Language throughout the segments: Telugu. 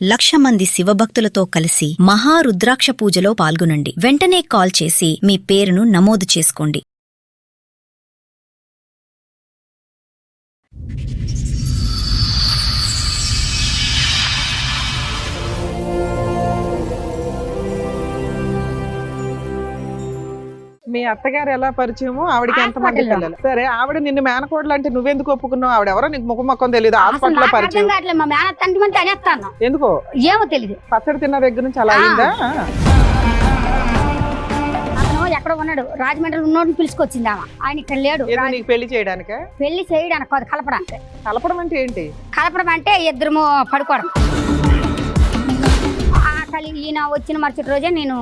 1,00,000 మంది శివభక్తులతో కలిసి మహారుద్రాక్ష పూజలో పాల్గొనండి. వెంటనే కాల్ చేసి మీ పేరును నమోదు చేసుకోండి. మీ అత్తగారు ఎలా పరిచయమో ఆవిడకి ఎంతమంది పిల్లలు? సరే, ఆవిడ నిన్ను మేనకోడలు అంటే నువ్వెందుకు ఒప్పుకున్నావు? ఆవిడ ఎవరో నీకు ముఖం తెలియదు. హాస్పిటల్లో పరిచయం ఎందుకో ఏమో తెలియదు. పచ్చడి తిన్న దగ్గర నుంచి అలా అయిందా? ఎక్కడ ఉన్నాడు, రాజమండ్రి ఉన్నోడిని పిలుచుకొచ్చింది ఆమె. ఆయన ఇక్కడ లేడు. నీకు పెళ్లి చేయడానిక? పెళ్లి చేయడానికి కాదు, కలపడానికి. కలపడం అంటే ఏంటి? కలపడం అంటే ఇద్దరు పడుకోవడం. ఈయన వచ్చిన మరుసటి రోజే నేను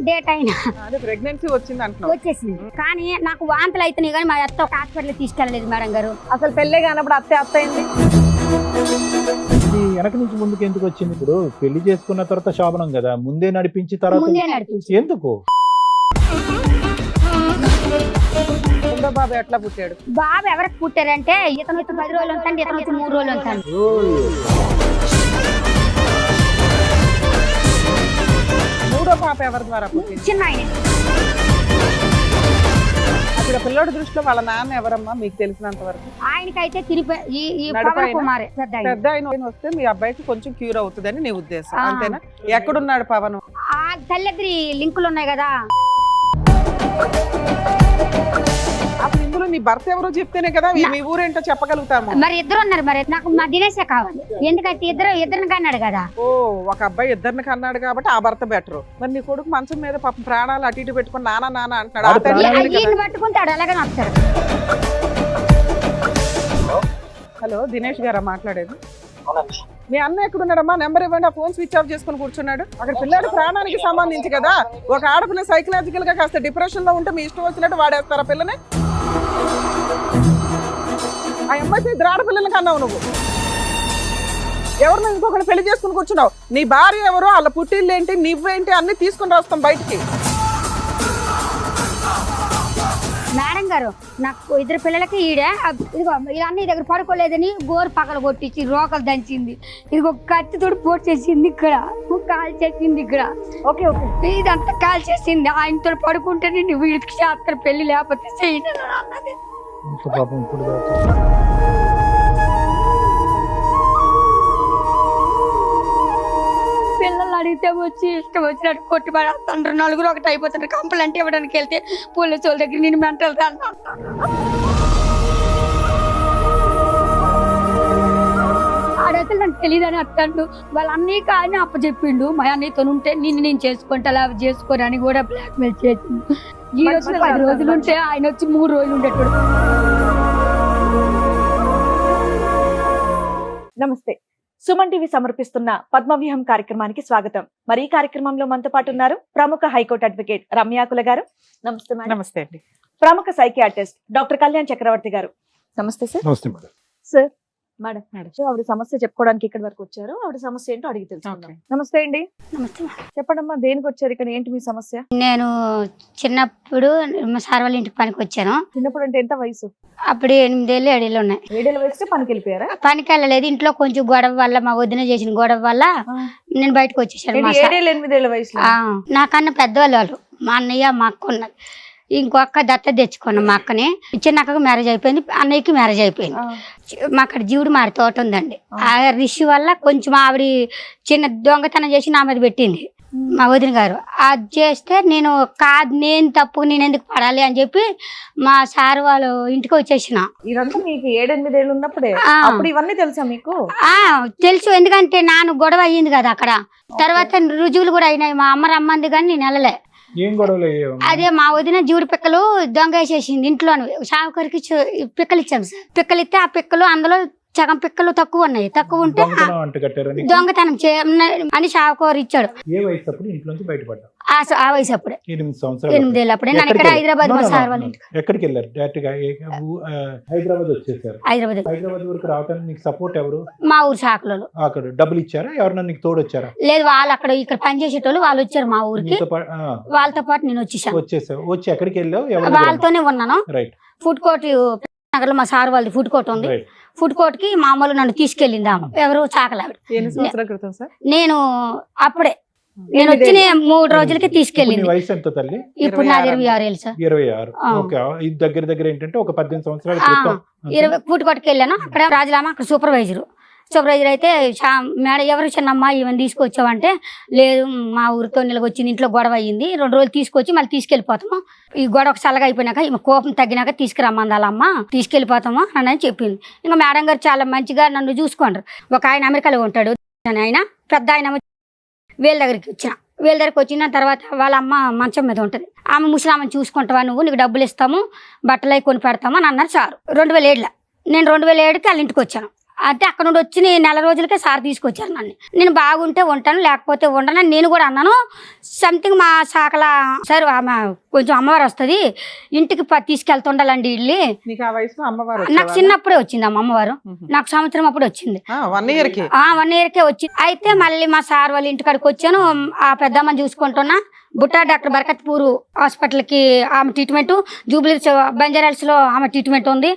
డేట్ అయినా ప్రెగ్నెన్సీ వచ్చింది అంటున్నా. వచ్చేసింది. కానీ నాకు వాంతులు అయితేనే కానీ మా అత్త ఒక హాస్పిటల్ తీసుకెళ్ళలేదు మేడం గారు. అసలు పెళ్ళే కానప్పుడు అత్త అయింది. వెనక నుంచి ముందుకు ఎందుకు వచ్చింది? ఇప్పుడు పెళ్లి చేసుకున్న తర్వాత శోభనం కదా, ముందే నడిపించి తర్వాత ఎందుకు? బాబు ఎట్లా పుట్టాడు? బాబు ఎవరికి పుట్టారంటే ఇతను వచ్చి 10 రోజులు ఉంటాండి, ఇతను వచ్చి 3 రోజులు ఉంటాండి. మూడో పాప ఎవరి ద్వారా పుట్టింది? చిన్న ఆయన. అప్పుడు పిల్లోడి దృష్టిలో వాళ్ళ నాన్న ఎవరమ్మా మీకు తెలిసినంత వరకు? ఆయనకైతే పెద్ద ఆయన వస్తే మీ అబ్బాయికి కొంచెం క్యూర్ అవుతుందని నీ ఉద్దేశం, అంతేనా? ఎక్కడున్నాడు పవన్? ఆ తల్లిద్రి లింకులు ఉన్నాయి కదా. అప్పుడు ఇందులో నీ భర్త ఎవరో చెప్తేనే కదా మీ ఊరేంటో చెప్పగలుగుతాము. మరి ఇద్దరు ఉన్నారు. మరి నాకు మా దినేశే కావాలి, ఎందుకంటే ఇద్దరిని కన్నాడు కదా. ఓ, ఒక అబ్బాయి ఇద్దరిని కన్నాడు కాబట్టి ఆ భర్త బెటర్. మరి నీ కొడుకు మంచం మీద పాపం ప్రాణాలు అటు ఇటు పెట్టుకుని నాన్న అంటున్నాడు. పట్టుకుంటాడు, అలాగే నచ్చాడు. హలో, దినేష్ గారా మాట్లాడేది? మీ అన్న ఎక్కడున్నాడమ్మా? నెంబర్ ఇవ్వండి. ఆ ఫోన్ స్విచ్ ఆఫ్ చేసుకుని కూర్చున్నాడు. అక్కడ పిల్లాడు ప్రాణానికి సంబంధించి కదా. ఒక ఆడపిల్ల సైకలాజికల్ గా కాస్త డిప్రెషన్ లో ఉంటే మీ ఇష్టం వచ్చినట్టు వాడేస్తారా పిల్లని? ఆ అమ్మాయి ఇద్దరు ఆడపిల్లలకి అన్నావు నువ్వు. ఎవరిని ఇంకొకటి పెళ్లి చేసుకుని కూర్చున్నావు. నీ భార్య ఎవరో, వాళ్ళ పుట్టిల్లు ఏంటి, నువ్వేంటి అన్ని తీసుకుని రాస్తాం బయటికి. మేడం గారు, నాకు ఇద్దరు పిల్లలకి ఇదిగో ఇవన్నీ దగ్గర పడుకోలేదని గోరు పగల కొట్టించి రోకలు దంచింది. ఇదిగో కత్తితోటి పోటు చేసింది, ఇక్కడ కాల్ చేసింది, ఇక్కడ ఓకే ఇదంతా కాల్ చేసింది. ఆయనతో పడుకుంటేనే నువ్వు వీడికి చేస్తారు పెళ్లి, లేకపోతే చేయను అన్నది. పిల్లలు అడిగితే వచ్చి ఇష్టం వచ్చినట్టు కొట్టి పడేస్తుంటారు. నలుగురు ఒకటి అయిపోతుంటారు. కంప్లైంట్ ఇవ్వడానికి వెళ్తే పోలీసు వాళ్ళ దగ్గర నేను మెంటల్ ఆడైతే నాకు తెలియదని అత్తండు. వాళ్ళ అన్నయ్యకి ఆయన అప్పచెప్పిండు. మా అన్నయ్యతో ఉంటే నేను చేసుకుంటా, అలా చేసుకోని అని కూడా బ్లాక్ మెయిల్ చేసిండు. ఈ వచ్చిన 10 రోజులు ఉంటే ఆయన వచ్చి 3 రోజులు ఉండేటోడు. నమస్తే. సుమన్ టీవీ సమర్పిస్తున్న పద్మవ్యూహం కార్యక్రమానికి స్వాగతం. మరి ఈ కార్యక్రమంలో మనతో పాటు ఉన్నారు ప్రముఖ హైకోర్టు అడ్వకేట్ రమ్యాకుల గారు. నమస్తే మేడం. నమస్తే అండి. ప్రముఖ సైకియాట్రిస్ట్ డాక్టర్ కళ్యాణ్ చక్రవర్తి గారు. నమస్తే సార్. నమస్తే మేడం. సార్, మేడం ఆవిడ సమస్య చెప్పుకోవడానికి ఇక్కడి వరకు వచ్చారు. ఆవిడ సమస్య ఏంటో అడిగి తెలుసుకుందాం. నమస్తే అండి. నమస్తే. చెప్పండమ్మా, దేనికి వచ్చారు ఇక్కడ? ఏంటి మీ సమస్య? నేను చిన్నప్పుడు మా సార్ వాళ్ళ ఇంటికి పనికి వచ్చాను. చిన్నప్పుడు అంటే ఎంత వయసు? అప్పుడు 8 ఏళ్ళు 7 ఏళ్ళు ఉన్నాయి. 7 ఏళ్ళ వయసు పనికి వెళ్ళిపోయారా? పనికి వెళ్ళలేదు. ఇంట్లో కొంచెం గొడవ వల్ల, మా వదిన చేసిన గొడవ వల్ల నేను బయటకు వచ్చేసాను. 7 ఏళ్ళు 8 ఏళ్ళ వయసు? నాకన్నా పెద్దవాళ్ళు వాళ్ళు, మా అన్నయ్య మా అక్క ఉన్నది. ఇంకొక దత్త తెచ్చుకున్నాం. మా అక్కని చిన్న అక్కకి మ్యారేజ్ అయిపోయింది, అన్నయ్యకి మ్యారేజ్ అయిపోయింది. మా అక్కడ జీవుడు మారి తోట ఉందండి. ఆ రిషి వల్ల కొంచెం ఆవిడ చిన్న దొంగతనం చేసి నా మీద పెట్టింది మా వదిన గారు. అది చేస్తే నేను నేను తప్పు, నేను ఎందుకు పడాలి అని చెప్పి మా సార్ వాళ్ళు ఇంటికి వచ్చేసిన. ఇదంతా మీకు 7 8 ఏళ్ళు ఉన్నప్పుడే? అప్పుడు ఇవన్నీ తెలుసా మీకు? తెలుసు, ఎందుకంటే నాన్న గొడవ అయ్యింది కదా అక్కడ. తర్వాత రుజువులు కూడా అయినాయి. మా అమ్మ రమ్మంది కానీ నేను వెళ్ళలే. అదే మా వదిన జీవుడు పిక్కలు దొంగ వేసేసింది ఇంట్లో. షావుకరికి పిక్కలు ఇచ్చాం సార్. పిక్కలు ఇస్తే ఆ పిక్కలు అందులో సగం పిక్కలు తక్కువ ఉన్నాయి. తక్కువ ఉంటే దొంగతనం అని షావుకూర ఇచ్చాడు. ఆ వయసు అప్పుడే 8 ఏళ్ళు అప్పుడే. నేను ఇక్కడ హైదరాబాద్ మా సార్ వాళ్ళ ఇంటికి. ఎక్కడికి వెళ్ళారు? డైరెక్ట్ గా హైదరాబాద్ వచ్చేసారు. హైదరాబాద్ వరకు రావడానికి నీకు సపోర్ట్ ఎవరు? మా ఊరు శాఖలో. అక్కడ డబ్బులు ఇచ్చారా? ఎవరన్నా నీకు తోడు వచ్చారా? లేదు, వాళ్ళు అక్కడ ఇక్కడ పనిచేసేటోళ్ళు వాళ్ళు వచ్చారు మా ఊరికి. వాళ్ళతో పాటు నేను వచ్చేసాను. వచ్చేసావు. వచ్చి ఎక్కడికి వెళ్ళావు? వాళ్ళతోనే ఉన్నాను. రైట్. ఫుడ్ కోర్ట్ నగర్ లో మా సార్ వాళ్ళది ఫుడ్ కోర్ట్ ఉంది. Right. ఫుడ్ కోర్ట్ కి మామూలు నన్ను తీసుకెళ్ళింది ఆమె, ఎవరు చాకలావిడ. ఎన్ని సంవత్సరాల క్రితం సార్? నేను అప్పుడే నేను వచ్చిన 3 రోజులకి ఇప్పుడు నీ తీసుకెళ్ళింది. వయసు ఎంత తల్లి? ఇప్పుడు నాది 26 ఏళ్ళు సార్. 26. ఆ. ఓకే, ఇది దగ్గర ఏంటంటే ఒక 18 సంవత్సరాల క్రితం. 20 ఫుడ్ కోర్ట్కి వెళ్ళాను. అక్కడ రాజులామ అక్కడ సూపర్వైజర్ అయితే మేడం ఎవరు చిన్నమ్మ ఈవెన్ తీసుకొచ్చావంటే, లేదు మా ఊరితో నిలగొచ్చింది, ఇంట్లో గొడవ అయ్యింది, 2 రోజులు తీసుకొచ్చి మళ్ళీ తీసుకెళ్ళిపోతాము, ఈ గొడవ చల్లగా అయిపోయినాక ఈమె కోపం తగ్గినాక తీసుకురమ్మందాలమ్మ, తీసుకెళ్ళిపోతాము అని చెప్పింది. ఇంకా మేడం గారు చాలా మంచిగా నన్ను చూసుకుంటారు. ఒక ఆయన అమెరికాలో ఉంటాడు, ఆయన పెద్ద ఆయన వీళ్ళ దగ్గరికి వచ్చిన తర్వాత వాళ్ళ అమ్మ మంచం మీద ఉంటుంది. ఆమె ముసలామని చూసుకుంటావా నువ్వు, నీకు డబ్బులు ఇస్తాము, బట్టలు అవి కొని పెడతాము అని అన్నారు సార్. 2007లో నేను 2007కి వాళ్ళ ఇంటికి వచ్చాను. అంటే అక్కడ నుండి వచ్చి 4 రోజులకే సార్ తీసుకొచ్చారు నన్ను. నేను బాగుంటే ఉంటాను, లేకపోతే ఉండను నేను కూడా అన్నాను. సంథింగ్ మా శాఖల సార్ ఆమె కొంచెం అమ్మవారు వస్తుంది, ఇంటికి తీసుకెళ్తుండాలండి ఇల్లు. నీకు ఆ వయసులో అమ్మవారు నాకు చిన్నప్పుడే వచ్చింది అమ్మవారు, నాకు సంవత్సరం అప్పుడు వచ్చింది. 1 year కి 1 yearకే వచ్చింది. అయితే మళ్ళీ మా సార్ వాళ్ళ ఇంటికాడికి వచ్చాను. ఆ పెద్దమ్మని చూసుకుంటున్నా. బుట్టా డాక్టర్ బరకత్పూర్ హాస్పిటల్కి ఆమె ట్రీట్మెంట్, జూబ్లీ బంజారాల్స్ లో ఆమె ట్రీట్మెంట్ ఉంది.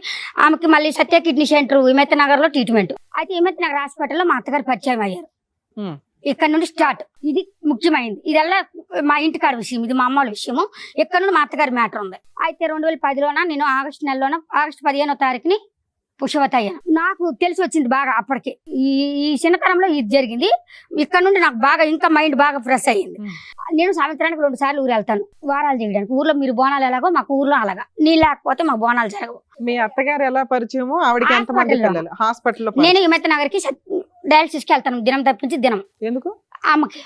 ఆమెకి మళ్ళీ సత్య కిడ్నీ సెంటర్ హిమత్ నగర్ లో ట్రీట్మెంట్. అయితే హిమత్ నగర్ హాస్పిటల్లో మా అత్తగారు పరిచయం అయ్యారు. ఇక్కడ నుండి స్టార్ట్. ఇది ముఖ్యమైనది. ఇదల్లా మా ఇంటికాడ విషయం, ఇది మా అమ్మల విషయము. ఇక్కడ నుండి మా అత్తగారి మ్యాటర్ ఉంది. అయితే 2010లోన నేను ఆగస్టు నెలలోన ఆగస్టు 15వ తారీఖుని పుష్పవతి అయ్యాను. నాకు తెలిసి వచ్చింది బాగా అప్పటికి. ఈ చిన్నతనంలో ఇది జరిగింది. ఇక్కడ నుండి నాకు బాగా ఇంకా మైండ్ బాగా ఫ్రెష్ అయ్యింది. నేను సంవత్సరానికి 2 సార్లు ఊరు వెళ్తాను వారాలు చేయడానికి. ఊర్లో మీరు బోనాలు ఎలాగో మాకు ఊర్లో అలాగా, నీళ్ళు లేకపోతే మాకు బోనాలు జరగవు. మీ అత్తగారు ఎలా పరిచయము? ఆవిడకి ఎంత మంది పిల్లలు? హాస్పిటల్లో నేను హిమత్ నగర్కి డయాలసిస్కి వెళ్తాను దినం తప్పించి దినం. ఎందుకు? అమ్మకి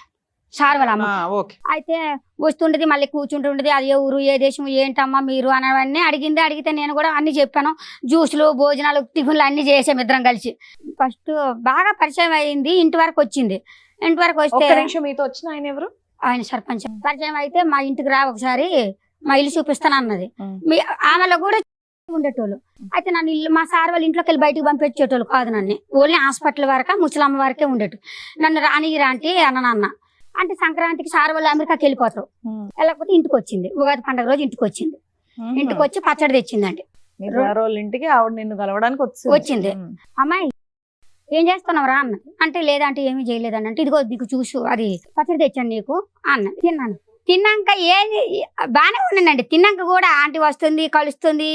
సార్ వాళ్ళ అమ్మ. ఓకే. అయితే వస్తుంటది, మళ్ళీ కూర్చుంటుంటది. అది ఏ ఊరు ఏ దేశం ఏంటమ్మా మీరు అనవన్నీ అడిగితే నేను కూడా అన్ని చెప్పాను. జ్యూసులు భోజనాలు టిఫిన్లు అన్ని చేసాం ఇద్దరం కలిసి. ఫస్ట్ బాగా పరిచయం అయింది. ఇంటి వరకు వచ్చింది. ఇంటి వరకు వస్తే మీతో వచ్చిన ఆయన ఎవరు? ఆయన సర్పంచ్. పరిచయం అయితే మా ఇంటికి రా ఒకసారి, మా ఇల్లు చూపిస్తాను అన్నది. ఆమెలో కూడా ఉండేటోళ్ళు. అయితే నన్ను ఇల్లు మా సార్ వాళ్ళ ఇంట్లోకి వెళ్ళి బయటకు పంపించేటోళ్ళు కాదు. నన్ను ఓన్లీ హాస్పిటల్ వరకు ముసలమ్మ వరకే ఉండేటు. నన్ను రానిరా అన్న అంటే సంక్రాంతికి సార్ వాళ్ళు అమెరికాకి వెళ్ళిపోతారు. వెళ్ళకపోతే ఇంటికి వచ్చింది. ఉగాది పండుగ రోజు ఇంటికి వచ్చింది. ఇంటికి వచ్చి పచ్చడి తెచ్చిందండి. ఇంటికి ఆవిడ నిన్ను కలవడానికి వచ్చింది. అమ్మాయి ఏం చేస్తున్నావు రా అన్నది. అంటే లేదంటే ఏమీ చేయలేదండి. అంటే ఇదిగో నీకు చూసు అది పచ్చడి తెచ్చాను నీకు అన్నది. తిన్నాను. తిన్నాక ఏది బాగానే ఉన్నానండి. తిన్నాక కూడా ఆంటీ వస్తుంది కలుస్తుంది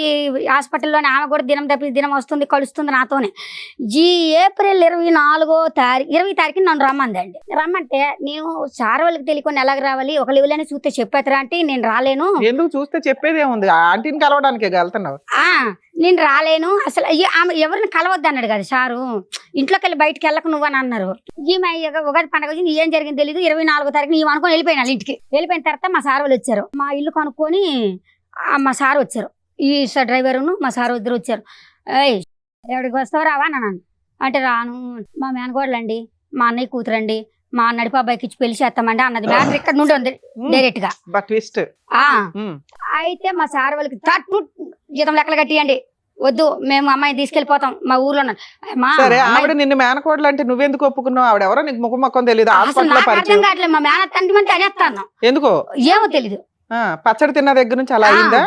హాస్పిటల్లోనే. ఆమె కూడా దినం తప్పి దినం వస్తుంది కలుస్తుంది నాతోనే. ఏప్రిల్ 24వ తారీఖు 20 తారీఖు నన్ను రమ్మందండి. రమ్మంటే నేను సార్ వాళ్ళకి తెలియకుండా ఎలాగ రావాలి, ఒక లెవెల్ చూస్తే చెప్పేతరా అంటే నేను రాలేను. ఎందుకు చూస్తే చెప్పేదే ఉంది, ఆంటీని కలవడానికి వెళ్తున్నావు. నేను రాలేను అసలు. ఆమె ఎవరిని కలవద్దు అన్నాడు కదా సారు. ఇంట్లోకి వెళ్ళి బయటకు వెళ్ళక నువ్వు అని అన్నారు. ఈమె ఉగాది పండుగ వచ్చింది, ఏం జరిగింది తెలీదు. 24వ తారీఖు ఈమె అనుకొని వెళ్ళిపోయినా ఇంటికి. వెళ్ళిపోయిన తర్వాత మా సార్ వాళ్ళు వచ్చారు. మా ఇల్లు కనుక్కొని మా సార్ వచ్చారు. ఈ డ్రైవరును మా సార్ ఇద్దరు వచ్చారు. ఎవరికి వస్తావు రావా అన్నాను. అంటే రాను, మా మేనగోడలండి, మా అన్నయ్య కూతురండి, మా నడిపాబాయికి ఇచ్చి పెళ్లి చేస్తామండి అన్నది. మ్యాటర్ ఇక్కడ నుండి ఉంది డైరెక్ట్ గా. అయితే మా సార్ వాళ్ళకి జీతం లెక్కలు కట్టియండి, వద్దు మేము అమ్మాయిని తీసుకెళ్లిపోతాం మా ఊర్లో. ఆవిడ నిన్ను మేనకోడలు అంటే నువ్వెందుకు ఒప్పుకున్నావు? ఆవిడ ఎవరో నీకు ముఖం మొక్కం తెలియదు. అర్థం కావట్లేదు. మా మేన తండ్రి మంది అనేస్తాను. ఎందుకో ఏమో తెలీదు. పచ్చడి తిన్న దగ్గర నుంచి అలా అయిందా?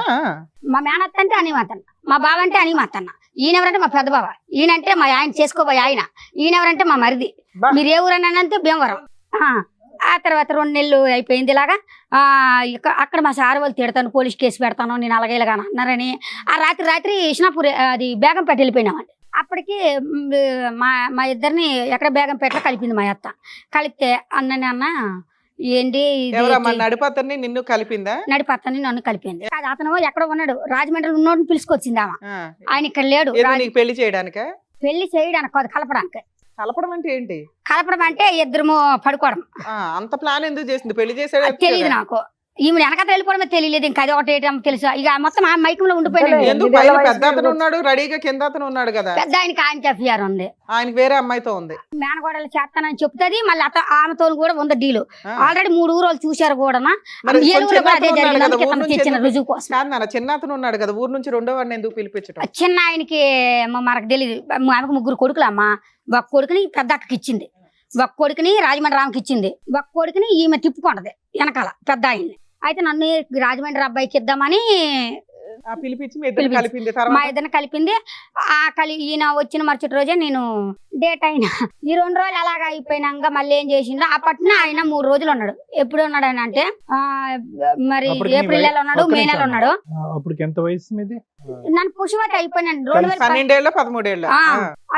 మా మేనత్త అంటే అని మాతన్న, మా బావ అంటే అని మాతన్న. ఈయనెవరంటే మా పెద్ద బావ, ఈయనంటే మా ఆయన చేసుకోబోయే ఆయన, ఈయనెవరంటే మా మరిది. మీరు ఏ ఊరనంటే భీమవరం. ఆ తర్వాత 2 నెలలు అయిపోయింది ఇలాగా. అక్కడ మా సార్ వాళ్ళు తిడతాను, పోలీస్ కేసు పెడతాను, నేను అలాగే ఇలాగా అన్నారని. ఆ రాత్రి ఇష్నాపూర్ అది బేగంపేట వెళ్ళిపోయినామండి. అప్పటికి మా ఇద్దరిని ఎక్కడ బేగంపేటలో కలిపింది మా అత్త. కలిపితే అన్న ఏంటి నడిపత్తని నిన్ను కలిపిందా? నడిపత్తని నన్ను కలిపింది. అతను ఎక్కడ ఉన్నాడు, రాజమండ్రిలో ఉన్నోడిని పిలుచుకొచ్చింది ఆమె. ఆయన ఇక్కడ లేడు. పెళ్లి చేయడానికి కాదు, కలపడానికి. కలపడం అంటే ఏంటి? కలపడం అంటే ఇద్దరు పడుకోవడం. అంత ప్లాన్ ఎందుకు చేసింది? పెళ్లి చేసేది తెలియదు నాకు. ఈమె వెనక వెళ్ళిపోవడమే తెలియలేదు. ఇంకా అది ఒకటి తెలుసు. ఇక మొత్తం ఆ మైకంలో ఉండిపోయినాడు. పెద్ద అతను ఉన్నాడు రెడీగా, కింద అతను ఉన్నాడు కదా. పెద్ద ఆయనకి ఎఫ్ఐఆర్ ఉంది, ఆయనకి వేరే అమ్మాయితో ఉంది. మేనగోడలు చేస్తానని చెప్తుంది. మళ్ళీ ఆమెతో కూడా ఉంది డీలు. ఆల్రెడీ 3 ఊరు చూశారు కూడా. చిన్న అతను ఉన్నాడు కదా ఊరు నుంచి, రెండో వాడిని ఎందుకు పిలిపించడం? చిన్న ఆయనకి మనకు తెలియదు. ఆమెకు 3 కొడుకులు అమ్మ. ఒక కొడుకుని పెద్ద అక్కకి ఇచ్చింది, ఒక కొడుకుని రాజమండ్రి రామకి ఇచ్చింది, ఒక కొడుకుని ఈమె తిప్పుకుంటది వెనకాల పెద్ద ఆయన్ని. అయితే నన్ను రాజమండ్రి అబ్బాయికి ఇద్దామని ఆ పిలిపించి మీ ఇద్దరు పిలిపించి. కలిపింది మా తర్వాత ఇద్దరిని కలిపింది. ఈయన వచ్చిన మరుసటి రోజే నేను డేట్ అయినా ఈ 2 రోజులు అలాగా అయిపోయినాక మళ్ళీ ఏం చేసిండ్రు అప్పట్లో ఆయన 3 రోజులు ఉన్నాడు. ఎప్పుడు ఉన్నాడు అని అంటే మరి అప్పటికి నీ ఏప్రిల్ నెల ఉన్నాడు, ఒక్క మే నెల నిమిషం. ఉన్నాడు. అప్పుడు ఎంత వయసు మీది? నన్ను పుష్పవతి అయిపోయినాను 2010. 12 ఏళ్ళ 13 ఏళ్ళ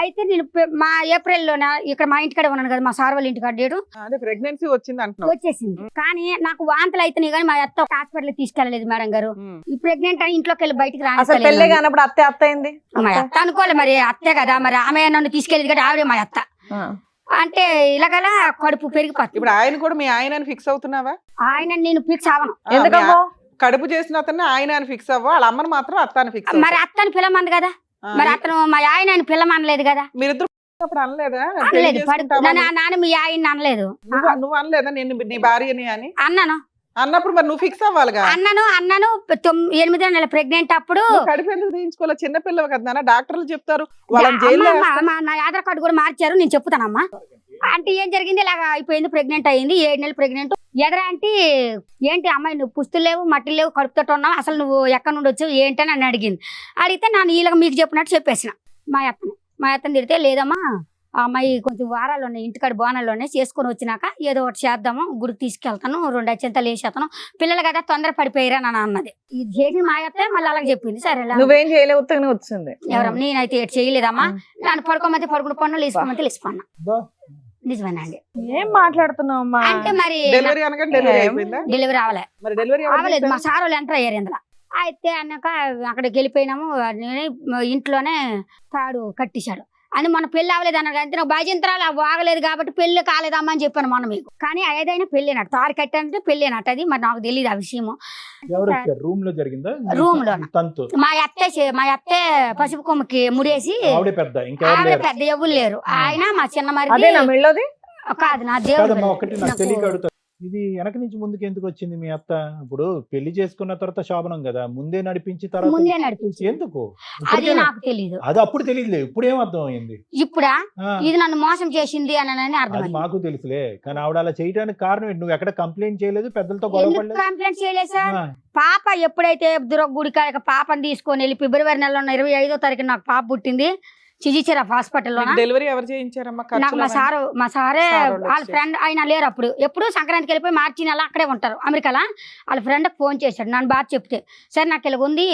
అయితే నేను మా ఏప్రిల్ లోనే ఇక్కడ మా ఇంటికాడ ఉన్నాను కదా, మా సార్ వాళ్ళ ఇంటికాడ డేటు అదే ప్రెగ్నెన్సీ వచ్చింది అంటున్నావు. వచ్చేసింది. కానీ నాకు వాంతులు అయితేనే కానీ మా అత్త హాస్పిటల్ తీసుకెళ్ళలేదు మేడం గారు. ఈ ప్రెగ్నెంట్ అని ఇంట్లోకి వెళ్ళి బయటికి అసలు పెళ్లి రాని కానప్పుడు అత్త అయింది. మా అత్త అనుకోలే, మరి అత్తే కదా, మరి ఆమె నన్ను తీసుకెళ్ళేది కదా, ఆవిడే మా అత్త. అంటే ఇలాగలా కడుపు పెరిగిపోతుంది. ఇప్పుడు ఆయన కూడా మీ ఆయన ఫిక్స్ అవుతున్నావా? ఆయన నేను ఫిక్స్ అవ్వను. ఎందుకమ్మా? కడుపు చేసిన అతన్ని ఆయన అని ఫిక్స్ అవ్వ, వాళ్ళ అమ్మని మాత్రం అత్తాన్ని ఫిక్స్ మరి అత్తని పిల్లమంది కదా, మరి అతను మా ఆయన ఆయన పిల్లమనలేదు కదా. మీరిద్దరు అప్పుడు అనలేదా అనలేదు, నాన్న మీ ఆయన అనలేదు. నువ్వు అనలేదా నేను నీ భార్యని అని? అన్నాను. అన్నప్పుడు మరి నువ్వు ఫిక్స్ అవ్వాలిగా. అన్నాను 8 నెలల ప్రెగ్నెంట్ అప్పుడు. నువ్వు కడుపు ఎందుకు తీయించుకోవాలి? చిన్న పిల్లవి కదా నాన్న, డాక్టర్లు చెప్తారు వాళ్ళని జైల్లో నా ఆధార్ కార్డు కూడా మార్చారు, నేను చెప్తానమ్మా. అంటే ఏం జరిగింది, ఇలాగ అయిపోయింది, ప్రెగ్నెంట్ అయింది, 7 నెలలు ప్రెగ్నెంట్. ఎదరా అంటే ఏంటి అమ్మాయి నువ్వు పుస్తులు లేవు, మట్టి లేవు, కడుపుతో ఉన్నావు, అసలు నువ్వు ఎక్కడి నుండి వచ్చావు ఏంటని నన్ను అడిగింది. అడిగితే నన్ను ఇలాగ మీకు చెప్పినట్టు చెప్పేసిన మా అత్తని తిడితే, లేదమ్మా ఆ అమ్మాయి కొంచెం వారాలు ఉన్నాయి, ఇంటికాడ బోనాల్లోనే చేసుకొని వచ్చినాక ఏదో ఒకటి చేద్దాము, గుడికి తీసుకెళ్తాను, 2 అత్యంతలు వేసేస్తాను, పిల్లలు కదా తొందర పడిపోయారా అని అన్నది. ఇది చేసి మా అత్త మళ్ళీ అలాగ చెప్పింది. సరే నువ్వేం చేయలేవు, ఉత్తగానే వచ్చింది. ఎవరమ్మా నేనైతే ఏడు చేయలేదమ్మా, నన్ను పడుకోమంటే పడుకుని పన్నులు వేసుకోమంటే లేచిపోన్నా. నిజమేనండి. ఏం మాట్లాడుతున్నావు అమ్మా? అంటే మరి డెలివరీ అనగా డెలివరీ అయిపోయిందా? డెలివరీ అవ్వలే, మరి డెలివరీ అవ్వలేదు. మా సార్ వాళ్ళు ఎంటర్ అయ్యారు ఇందులో. అయితే అన్నాక అక్కడికి వెళ్ళిపోయినాము. ఇంట్లోనే తాడు కట్టేశాడు అని మన పెళ్లి అవ్వలేదు అన్నాడు. అంటే నాకు భజంత్రాలు బాగలేదు కాబట్టి పెళ్లి కాలేదమ్మా అని చెప్పాను మొన్న మీకు. కానీ ఏదైనా పెళ్ళినట్టు తాడు కట్టానంటే పెళ్ళినట్టు, అది మరి నాకు తెలియదు ఆ విషయము. రూమ్ లో జరిగిందా? రూమ్ లో తంతు మా అత్తే పసుపు కొమ్మకి ముడేసి, ఆవిడే పెద్ద, ఇంకా ఆవిడ పెద్ద ఎవరు లేరు. ఆయన మా చిన్న అదే నా మరి మెళ్ళోది కాదు నా దేవుడు. ఒకటి నాకు తెలియక అడుగుతా, ఇది వెనక నుంచి ముందుకు ఎందుకు వచ్చింది మీ అత్త? ఇప్పుడు పెళ్లి చేసుకున్న తర్వాత శోభనం కదా, ముందే నడిపించి తర్వాత ముందే నడిపించి ఎందుకు? అది నాకు తెలియదు. అది అప్పుడు తెలియదులే, ఇప్పుడు ఏం అర్థం అయింది? ఇప్పుడా ఆ, ఇది నన్ను మోసం చేసింది అని అది అర్థం. మాకు తెలుసులే, కానీ ఆవిడ అలా చేయడానికి కారణం ఏంటి? నువ్వు ఎక్కడ కంప్లైంట్ చేయలేదు, పెద్దలతో గొడవ ఎందుకు పడలేదు? కంప్లైంట్ చేయలేదు సార్? ఆ, పాప ఎప్పుడైతే గుడికాడ పాపని తీసుకొని వెళ్ళి ఫిబ్రవరి నెలలో 25వ తారీఖు నాకు పాప పుట్టింది చిజిచిరా హాస్పిటల్లో. డెలివరీ ఎవరు చేయించారమ్మా? నాకు మా సారే సార్ వాళ్ళు వాళ్ళ వచ్చారు. ఫ్రెండ్ ఆయన లేరు అప్పుడు. ఎప్పుడు సంక్రాంతికి వెళ్ళిపోయి మార్చి నెల అక్కడే ఉంటారు అమెరికాలో. వాళ్ళ ఫ్రెండ్కి ఫోన్ చేశాడు నన్ను బాగా చెప్తే, సరే నాకు ఇలాగ ఉంది,